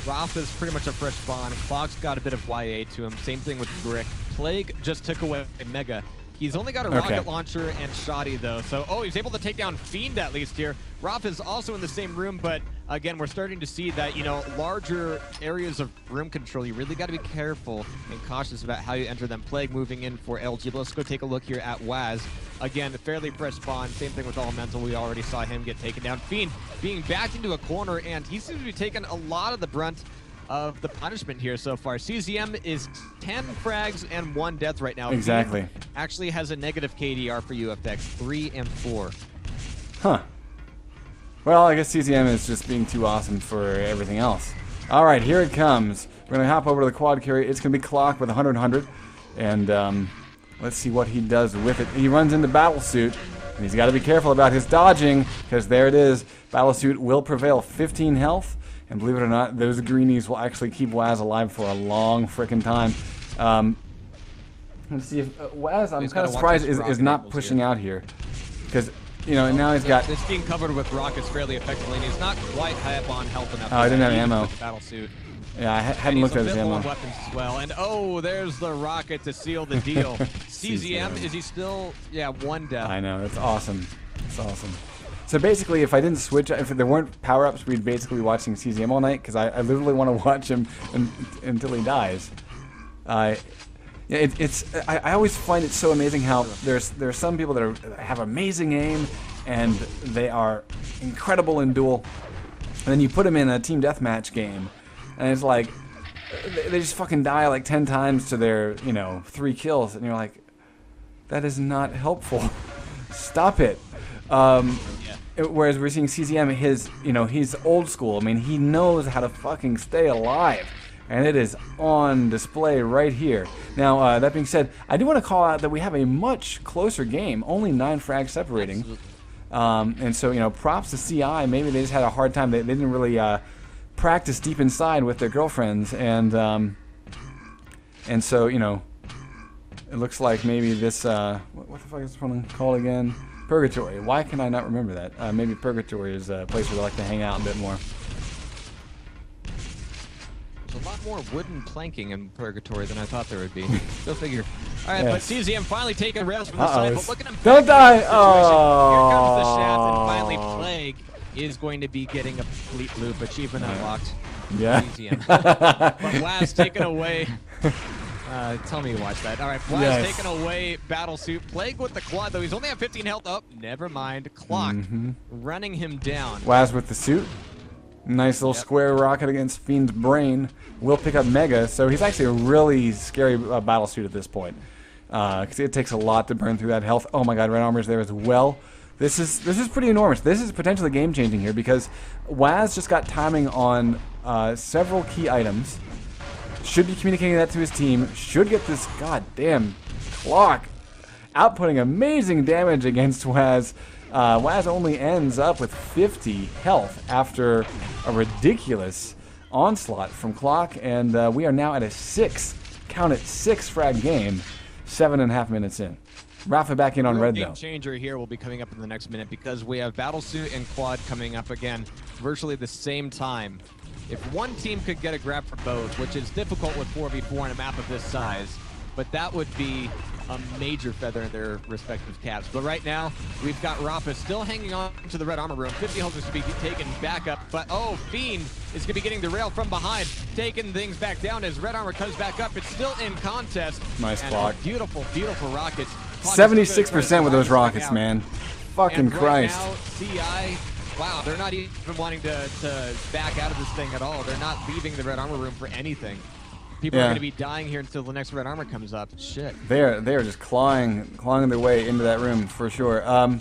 Roth is pretty much a fresh spawn. Clock's got a bit of YA to him. Same thing with Brick. Plague just took away Mega. He's only got a rocket launcher and shoddy though, so he's able to take down Fiend at least here. Roth is also in the same room, but again, we're starting to see that, you know, larger areas of room control, you really got to be careful and cautious about how you enter them. Plague moving in for LG. But let's go take a look here at Waz. Again, fairly fresh spawn. Same thing with Elemental. We already saw him get taken down. Fiend being backed into a corner, and he seems to be taking a lot of the brunt of the punishment here so far. CZM is 10 frags and 1 death right now. Exactly. Fiend actually has a negative KDR for UFX, 3 and 4. Huh. Well, I guess CZM is just being too awesome for everything else. All right, here it comes. We're going to hop over to the quad carry. It's going to be Clock with 100, and let's see what he does with it. He runs into Battlesuit, and he's got to be careful about his dodging, because there it is. Battlesuit will prevail, 15 health. And believe it or not, those greenies will actually keep Waz alive for a long frickin' time. Let's see if Waz, I'm kind of surprised, is not pushing out here. Because, you know, and now he's got... It's being covered with rockets fairly effectively, and he's not quite high up on health enough. Oh, I didn't have ammo. Battlesuit. Yeah, I hadn't looked at his ammo. Weapons as well. And there's the rocket to seal the deal. CZM, is he still... Yeah, 1 death. I know, that's awesome. That's awesome. So basically, if I didn't switch, if there weren't power-ups, we'd basically be watching CZM all night, because I literally want to watch him until he dies. I always find it so amazing how there are some people that have amazing aim, and they are incredible in duel, and then you put them in a team deathmatch game, and it's like, they just fucking die like 10 times to their, you know, 3 kills, and you're like, that is not helpful. Stop it. Whereas we're seeing CZM, he's old school. I mean, he knows how to fucking stay alive. And it is on display right here. Now, that being said, I do want to call out that we have a much closer game. Only 9 frags separating. And so, you know, props to CI. Maybe they just had a hard time. They didn't really practice deep inside with their girlfriends. And so, you know, it looks like maybe this... what the fuck is this one called again? Purgatory. Why can I not remember that? Maybe Purgatory is a place where they like to hang out a bit more. There's a lot more wooden planking in Purgatory than I thought there would be. Go figure. All right, but CZM finally taking rails from the side, but look at him. Don't die! Oh! Here comes the shaft, and finally Plague is going to be getting a complete loop achievement unlocked. Yeah. CZM. But Waz taken away. Tell me you watch that. All right, Waz taking away Battlesuit. Plague with the quad, though. He's only at 15 health. Oh, never mind. Clock running him down. Waz with the suit. Nice little square rocket against Fiend's brain. Will pick up Mega, so he's actually a really scary Battlesuit at this point. Because it takes a lot to burn through that health. Oh my god, Red Armor's there as well. This is pretty enormous. This is potentially game-changing here because Waz just got timing on several key items. Should be communicating that to his team. Should get this goddamn Clock outputting amazing damage against Waz. Waz only ends up with 50 health after a ridiculous onslaught from Clock, and we are now at a 6 frag game, 7.5 minutes in. Rafa back in on red though. Game changer here will be coming up in the next minute because we have Battlesuit and Quad coming up again, virtually the same time. If one team could get a grab for both, which is difficult with 4v4 on a map of this size, but that would be a major feather in their respective caps. But right now, we've got Rafa still hanging on to the red armor room. 50 health is to be taken back up, but Fiend is going to be getting the rail from behind, taking things back down as red armor comes back up. It's still in contest. Nice and block. Beautiful, beautiful rockets. 76% with those rockets, man. Fucking and right Christ. Now, CI, wow, they're not even wanting to back out of this thing at all. They're not leaving the red armor room for anything. People are going to be dying here until the next red armor comes up. Shit. They're just clawing their way into that room for sure. I'm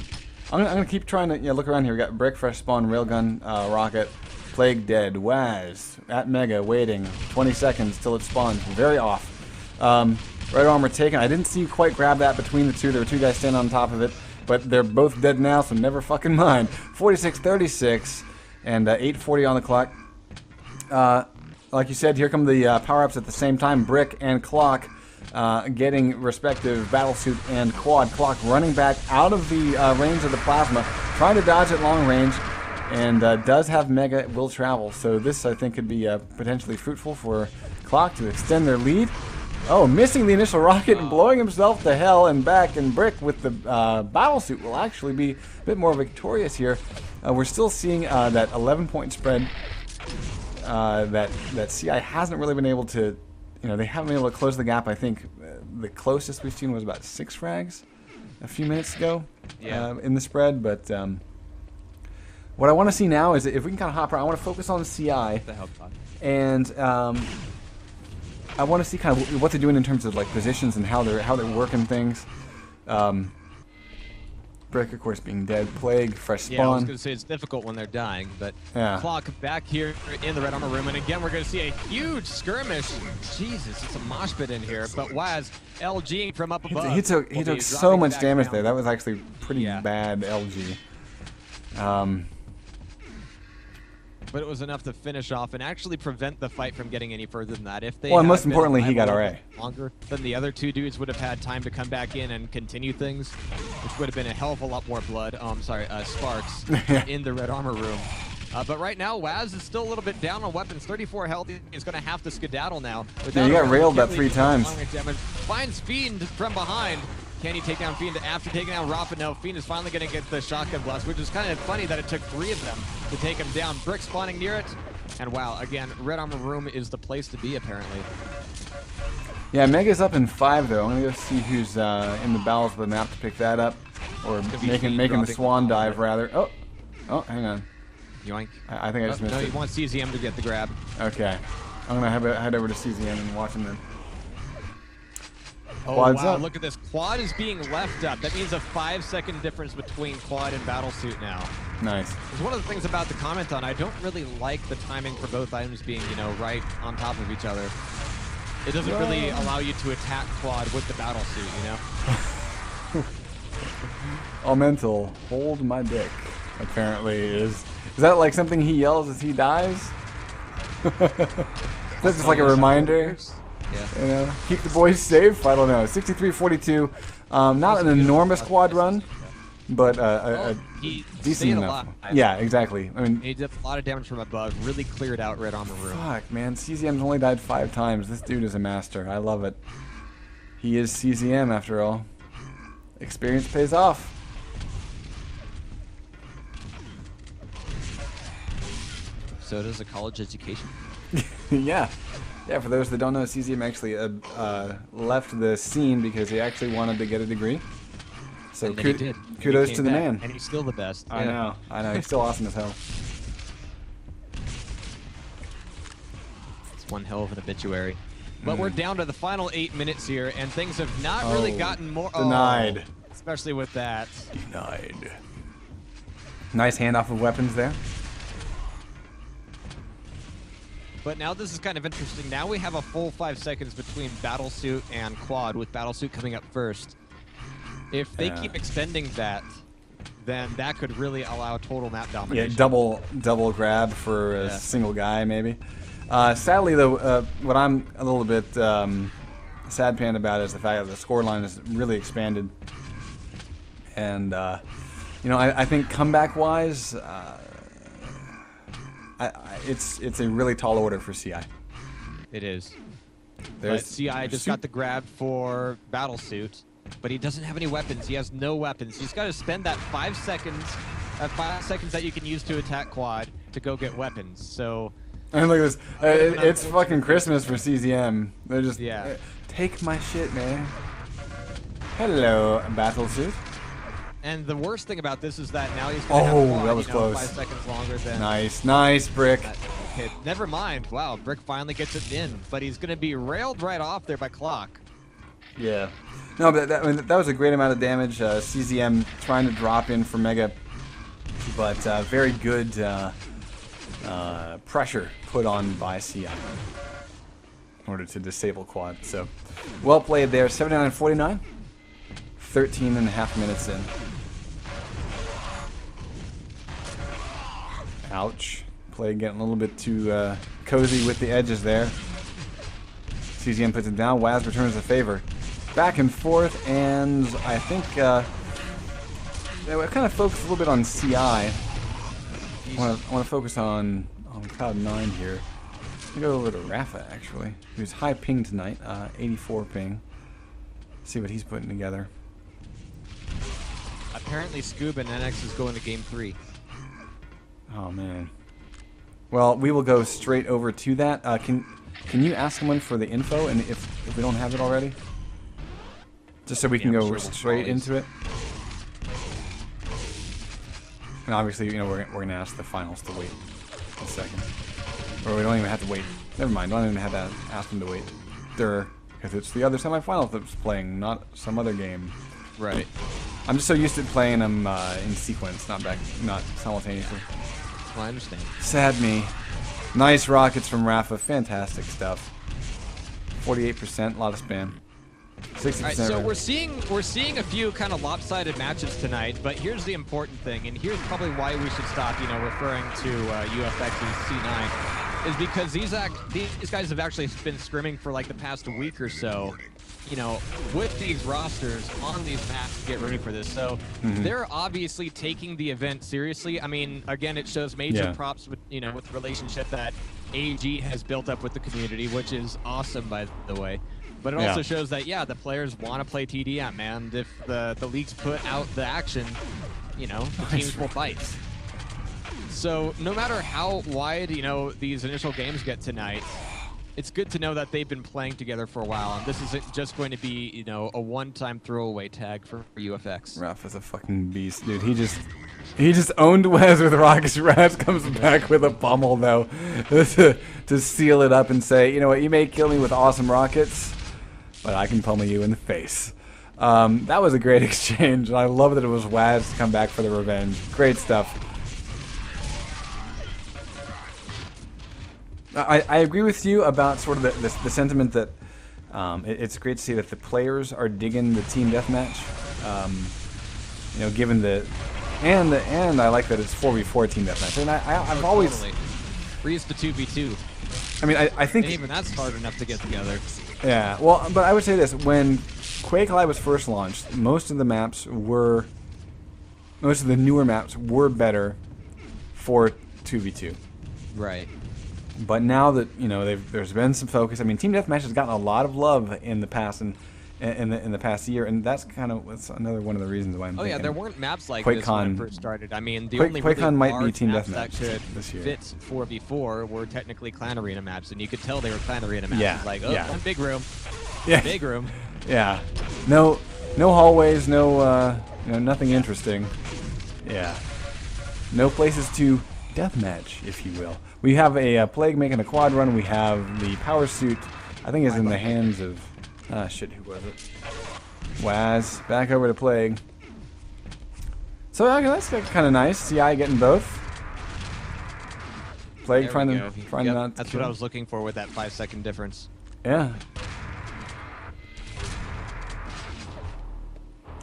gonna keep trying to look around here. We got Brick, Fresh Spawn, Railgun, Rocket, Plague dead, Waz at Mega waiting 20 seconds till it spawns. Very off. Red armor taken. I didn't see you quite grab that between the two. There were two guys standing on top of it, but they're both dead now, so never fucking mind. 46-36 and 8:40 on the clock. Like you said, here come the power-ups at the same time. Brick and Clock getting respective battlesuit and quad. Clock running back out of the range of the plasma, trying to dodge at long range, and does have Mega will travel. So this, I think, could be potentially fruitful for Clock to extend their lead. Oh, missing the initial rocket and blowing himself to hell and back, and Brick with the battlesuit will actually be a bit more victorious here. We're still seeing that 11-point spread that CI hasn't really been able to, they haven't been able to close the gap. I think the closest we've seen was about 6 frags a few minutes ago in the spread. But what I want to see now is if we can kind of hop around, I want to focus on CI. And I want to see kind of what they're doing in terms of like positions and how they're working things. Brick, of course, being dead. Plague, fresh spawn. Yeah, I was going to say it's difficult when they're dying, but Clock back here in the red armor room, and again we're going to see a huge skirmish. Jesus, it's a mosh pit in here, but Waz LGing from up above. He took so much damage there. That was actually pretty bad LG. But it was enough to finish off and actually prevent the fight from getting any further than that. If they and most importantly, he got RA. Longer than the other two dudes would have had time to come back in and continue things, which would have been a hell of a lot more blood. Sparks in the red armor room. But right now, Waz is still a little bit down on weapons. 34 health. He's going to have to skedaddle now. Yeah, he got railed about 3 times. Finds Fiend from behind. Can he take down Fiend after taking down Rafa? No, Fiend is finally going to get the shotgun blast, which is kind of funny that it took 3 of them to take him down. Brick spawning near it. And wow, again, red armor room is the place to be, apparently. Yeah, Mega's up in 5, though. I'm going to go see who's in the bowels of the map to pick that up. Or making the swan dive, rather. Oh, hang on. Yoink. I think I just missed it. No, you want CZM to get the grab. Okay. I'm going to head over to CZM and watch him then. Oh, Quad's wow, up. look at this. Quad is being left up. That means a 5-second difference between Quad and Battlesuit now. Nice. It's one of the things about the comment on, I don't really like the timing for both items being, right on top of each other. It doesn't really allow you to attack Quad with the Battlesuit, Elemental, hold my dick, apparently is that like something he yells as he dies? That's just like a reminder. Yeah. Keep the boys safe. I don't know. 63-42. Not an enormous quad run, but a decent enough. Yeah, exactly. I mean, he did a lot of damage from above. Really cleared out red armor room. Fuck, man. CZM's only died 5 times. This dude is a master. I love it. He is CZM after all. Experience pays off. So does a college education. Yeah. Yeah, for those that don't know, CZM actually left the scene because he actually wanted to get a degree. So kudos to the man. And he's still the best. I know. He's still awesome as hell. It's one hell of an obituary. But we're down to the final 8 minutes here, and things have not really gotten more... Denied. Especially with that. Denied. Nice handoff of weapons there. But now this is kind of interesting. Now we have a full 5 seconds between Battlesuit and Quad, with Battlesuit coming up first. If they keep extending that, then that could really allow total map domination. Yeah, double grab for a single guy, maybe. Sadly, though, what I'm a little bit sad pan about is the fact that the scoreline has really expanded. And, I think comeback-wise... it's a really tall order for CI. It is. But CI just got the grab for Battlesuit, but he doesn't have any weapons. He has no weapons. He's got to spend that 5 seconds, that you can use to attack Quad, to go get weapons. So. And look at this. It's fucking Christmas for CZM. They're just take my shit, man. Hello, Battlesuit. And the worst thing about this is that now he's going to have Quad, that was close. 5 seconds longer than... Nice, Brick. Okay, never mind. Wow, Brick finally gets it in, but he's going to be railed right off there by Clock. Yeah. No, but that was a great amount of damage. CZM trying to drop in for Mega, but very good pressure put on by CI in order to disable Quad. So, well played there. 79-49. 13 and a half minutes in. Ouch. Play getting a little bit too cozy with the edges there. CZM puts it down. Waz returns the favor. Back and forth, and I think I kind of focus a little bit on CI. I want to focus on Cloud9 here. I'll go over to Rafa, actually. He was high ping tonight, 84 ping. See what he's putting together. Apparently, Scoob and NX is going to game 3. Oh, man. Well, we will go straight over to that. Can you ask someone for the info, and if we don't have it already? Just so we can go straight into it. And obviously, you know, we're gonna ask the finals to wait a second, or we don't even have to wait. Never mind. Don't even have to ask them to wait. Because it's the other semifinals that's playing, not some other game. Right. I'm just so used to playing them in sequence, not simultaneously. Well, I understand. Sad me. Nice rockets from Rafa. Fantastic stuff. 48%, a lot of spam. 60%. Alright, so we're seeing a few kind of lopsided matches tonight, but here's the important thing, and here's probably why we should stop, you know, referring to UFX's C9, is because these guys have actually been scrimming for like the past week or so, you know, with these rosters on these maps to get ready for this. So they're obviously taking the event seriously. I mean, again, it shows major props with, you know, with the relationship that AG has built up with the community, which is awesome, by the way. But it also shows that, yeah, the players want to play TDM, man. If the leagues put out the action, you know, the teams will fight. So no matter how wide, you know, these initial games get tonight, it's good to know that they've been playing together for a while, and this isn't just going to be, you know, a one-time throwaway tag for UFX. Rafa's a fucking beast, dude. He just owned Wes with rockets. Raz comes back with a pummel, though, to seal it up and say, you know what, you may kill me with awesome rockets, but I can pummel you in the face. That was a great exchange, and I love that it was Waz to come back for the revenge. Great stuff. I agree with you about sort of the sentiment that it's great to see that the players are digging the team deathmatch. You know, given and I like that it's 4v4 team deathmatch. And I've always Freeze to 2v2. I mean, I think and even that's hard enough to get together. Yeah, well, but I would say this: when Quake Live was first launched, most of the newer maps were better for 2v2. Right. But now that, you know, there's been some focus. I mean, Team Deathmatch has gotten a lot of love in the past and in the past year, and that's another one of the reasons why I'm thinking. Oh yeah, there weren't maps like QuakeCon, this when I first started. I mean, the only really QuakeCon might be large Team maps Deathmatch that could this year. fit 4v4 were technically Clan Arena maps, and you could tell they were Clan Arena maps. Yeah, It's like, oh, yeah. one big room, Yeah. big room. Yeah, no hallways, no nothing interesting. Yeah, no places to deathmatch, if you will. We have a Plague making a quad run. We have the power suit. I think is in the hands of shit. Who was it? Waz. Back over to Plague. So that's kind of nice. CI getting both. Plague There trying we to go. not. That's kill. what I was looking for with that 5-second difference. Yeah.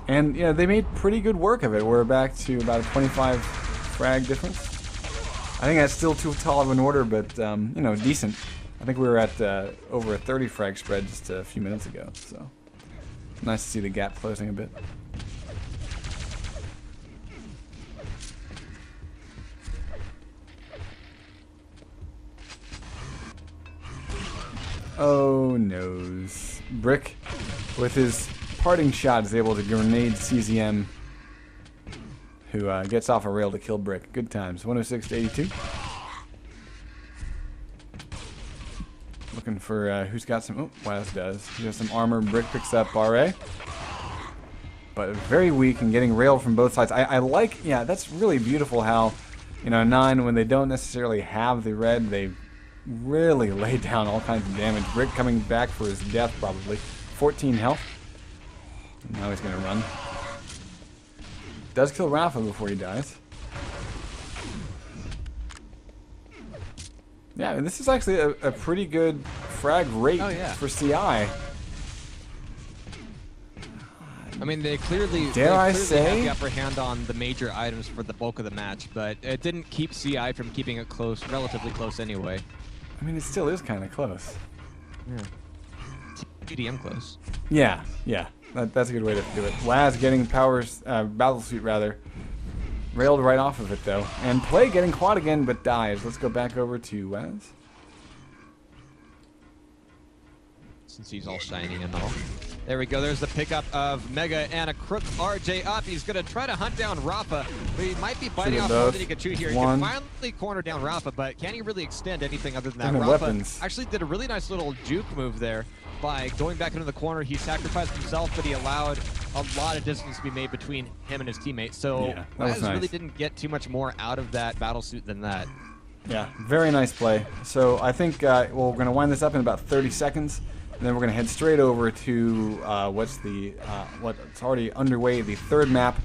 And yeah, they made pretty good work of it. We're back to about a 25 frag difference. I think that's still too tall of an order, but you know, decent. I think we were at over a 30 frag spread just a few minutes ago, so nice to see the gap closing a bit. Oh noes. Brick, with his parting shot, is able to grenade CZM, who gets off a rail to kill Brick. Good times. 106 to 82. Looking for who's got some. Oh, Waz does. He has some armor. Brick picks up RA. But very weak and getting railed from both sides. I like, yeah, that's really beautiful how, you know, 9, when they don't necessarily have the red, they really lay down all kinds of damage. Brick coming back for his death, probably. 14 health. Now he's going to run. Does kill Rafa before he dies. Yeah, and this is actually a pretty good frag rate for CI. I mean, they clearly have the upper hand on the major items for the bulk of the match, but it didn't keep CI from keeping it close, relatively close anyway. I mean, it still is kind of close. Yeah. TDM close. Yeah, yeah. That's a good way to do it. Waz getting powers, Battlesuit rather. Railed right off of it though. And Play getting quad again but dies. Let's go back over to Waz. Since he's all shiny and all. There we go. There's the pickup of Mega and a Crook RJ up. He's going to try to hunt down Rafa, but he might be biting off more than he could chew here. He can finally corner down Rafa, but can he really extend anything other than that? Rafa weapons. actually did a really nice little juke move there by going back into the corner. He sacrificed himself, but he allowed a lot of distance to be made between him and his teammates. So yeah, Waz nice. really didn't get too much more out of that Battlesuit than that. Yeah, very nice play. So I think well, we're going to wind this up in about 30 seconds. And then we're going to head straight over to what's already underway, the third map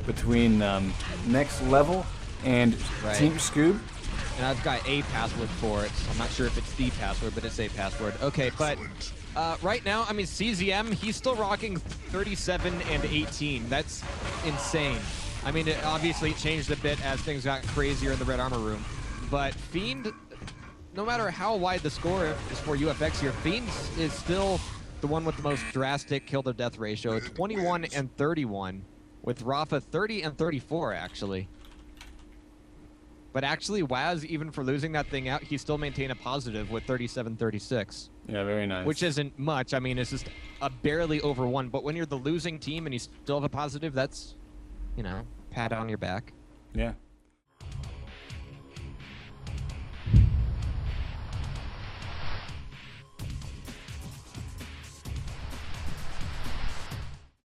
between Next Level and Team Scoob. And I've got a password for it. I'm not sure if it's the password, but it's a password. Okay, but right now, I mean, CZM, he's still rocking 37 and 18. That's insane. I mean, obviously it changed a bit as things got crazier in the Red Armor room. But Fiend, no matter how wide the score is for UFX here, Fiend is still the one with the most drastic kill-to-death ratio, 21 and 31, with Rafa 30 and 34, actually. But actually, Waz, even for losing that thing out, he still maintained a positive with 37-36. Yeah, very nice. Which isn't much. I mean, it's just a barely over 1. But when you're the losing team and you still have a positive, that's, you know, pat on your back. Yeah.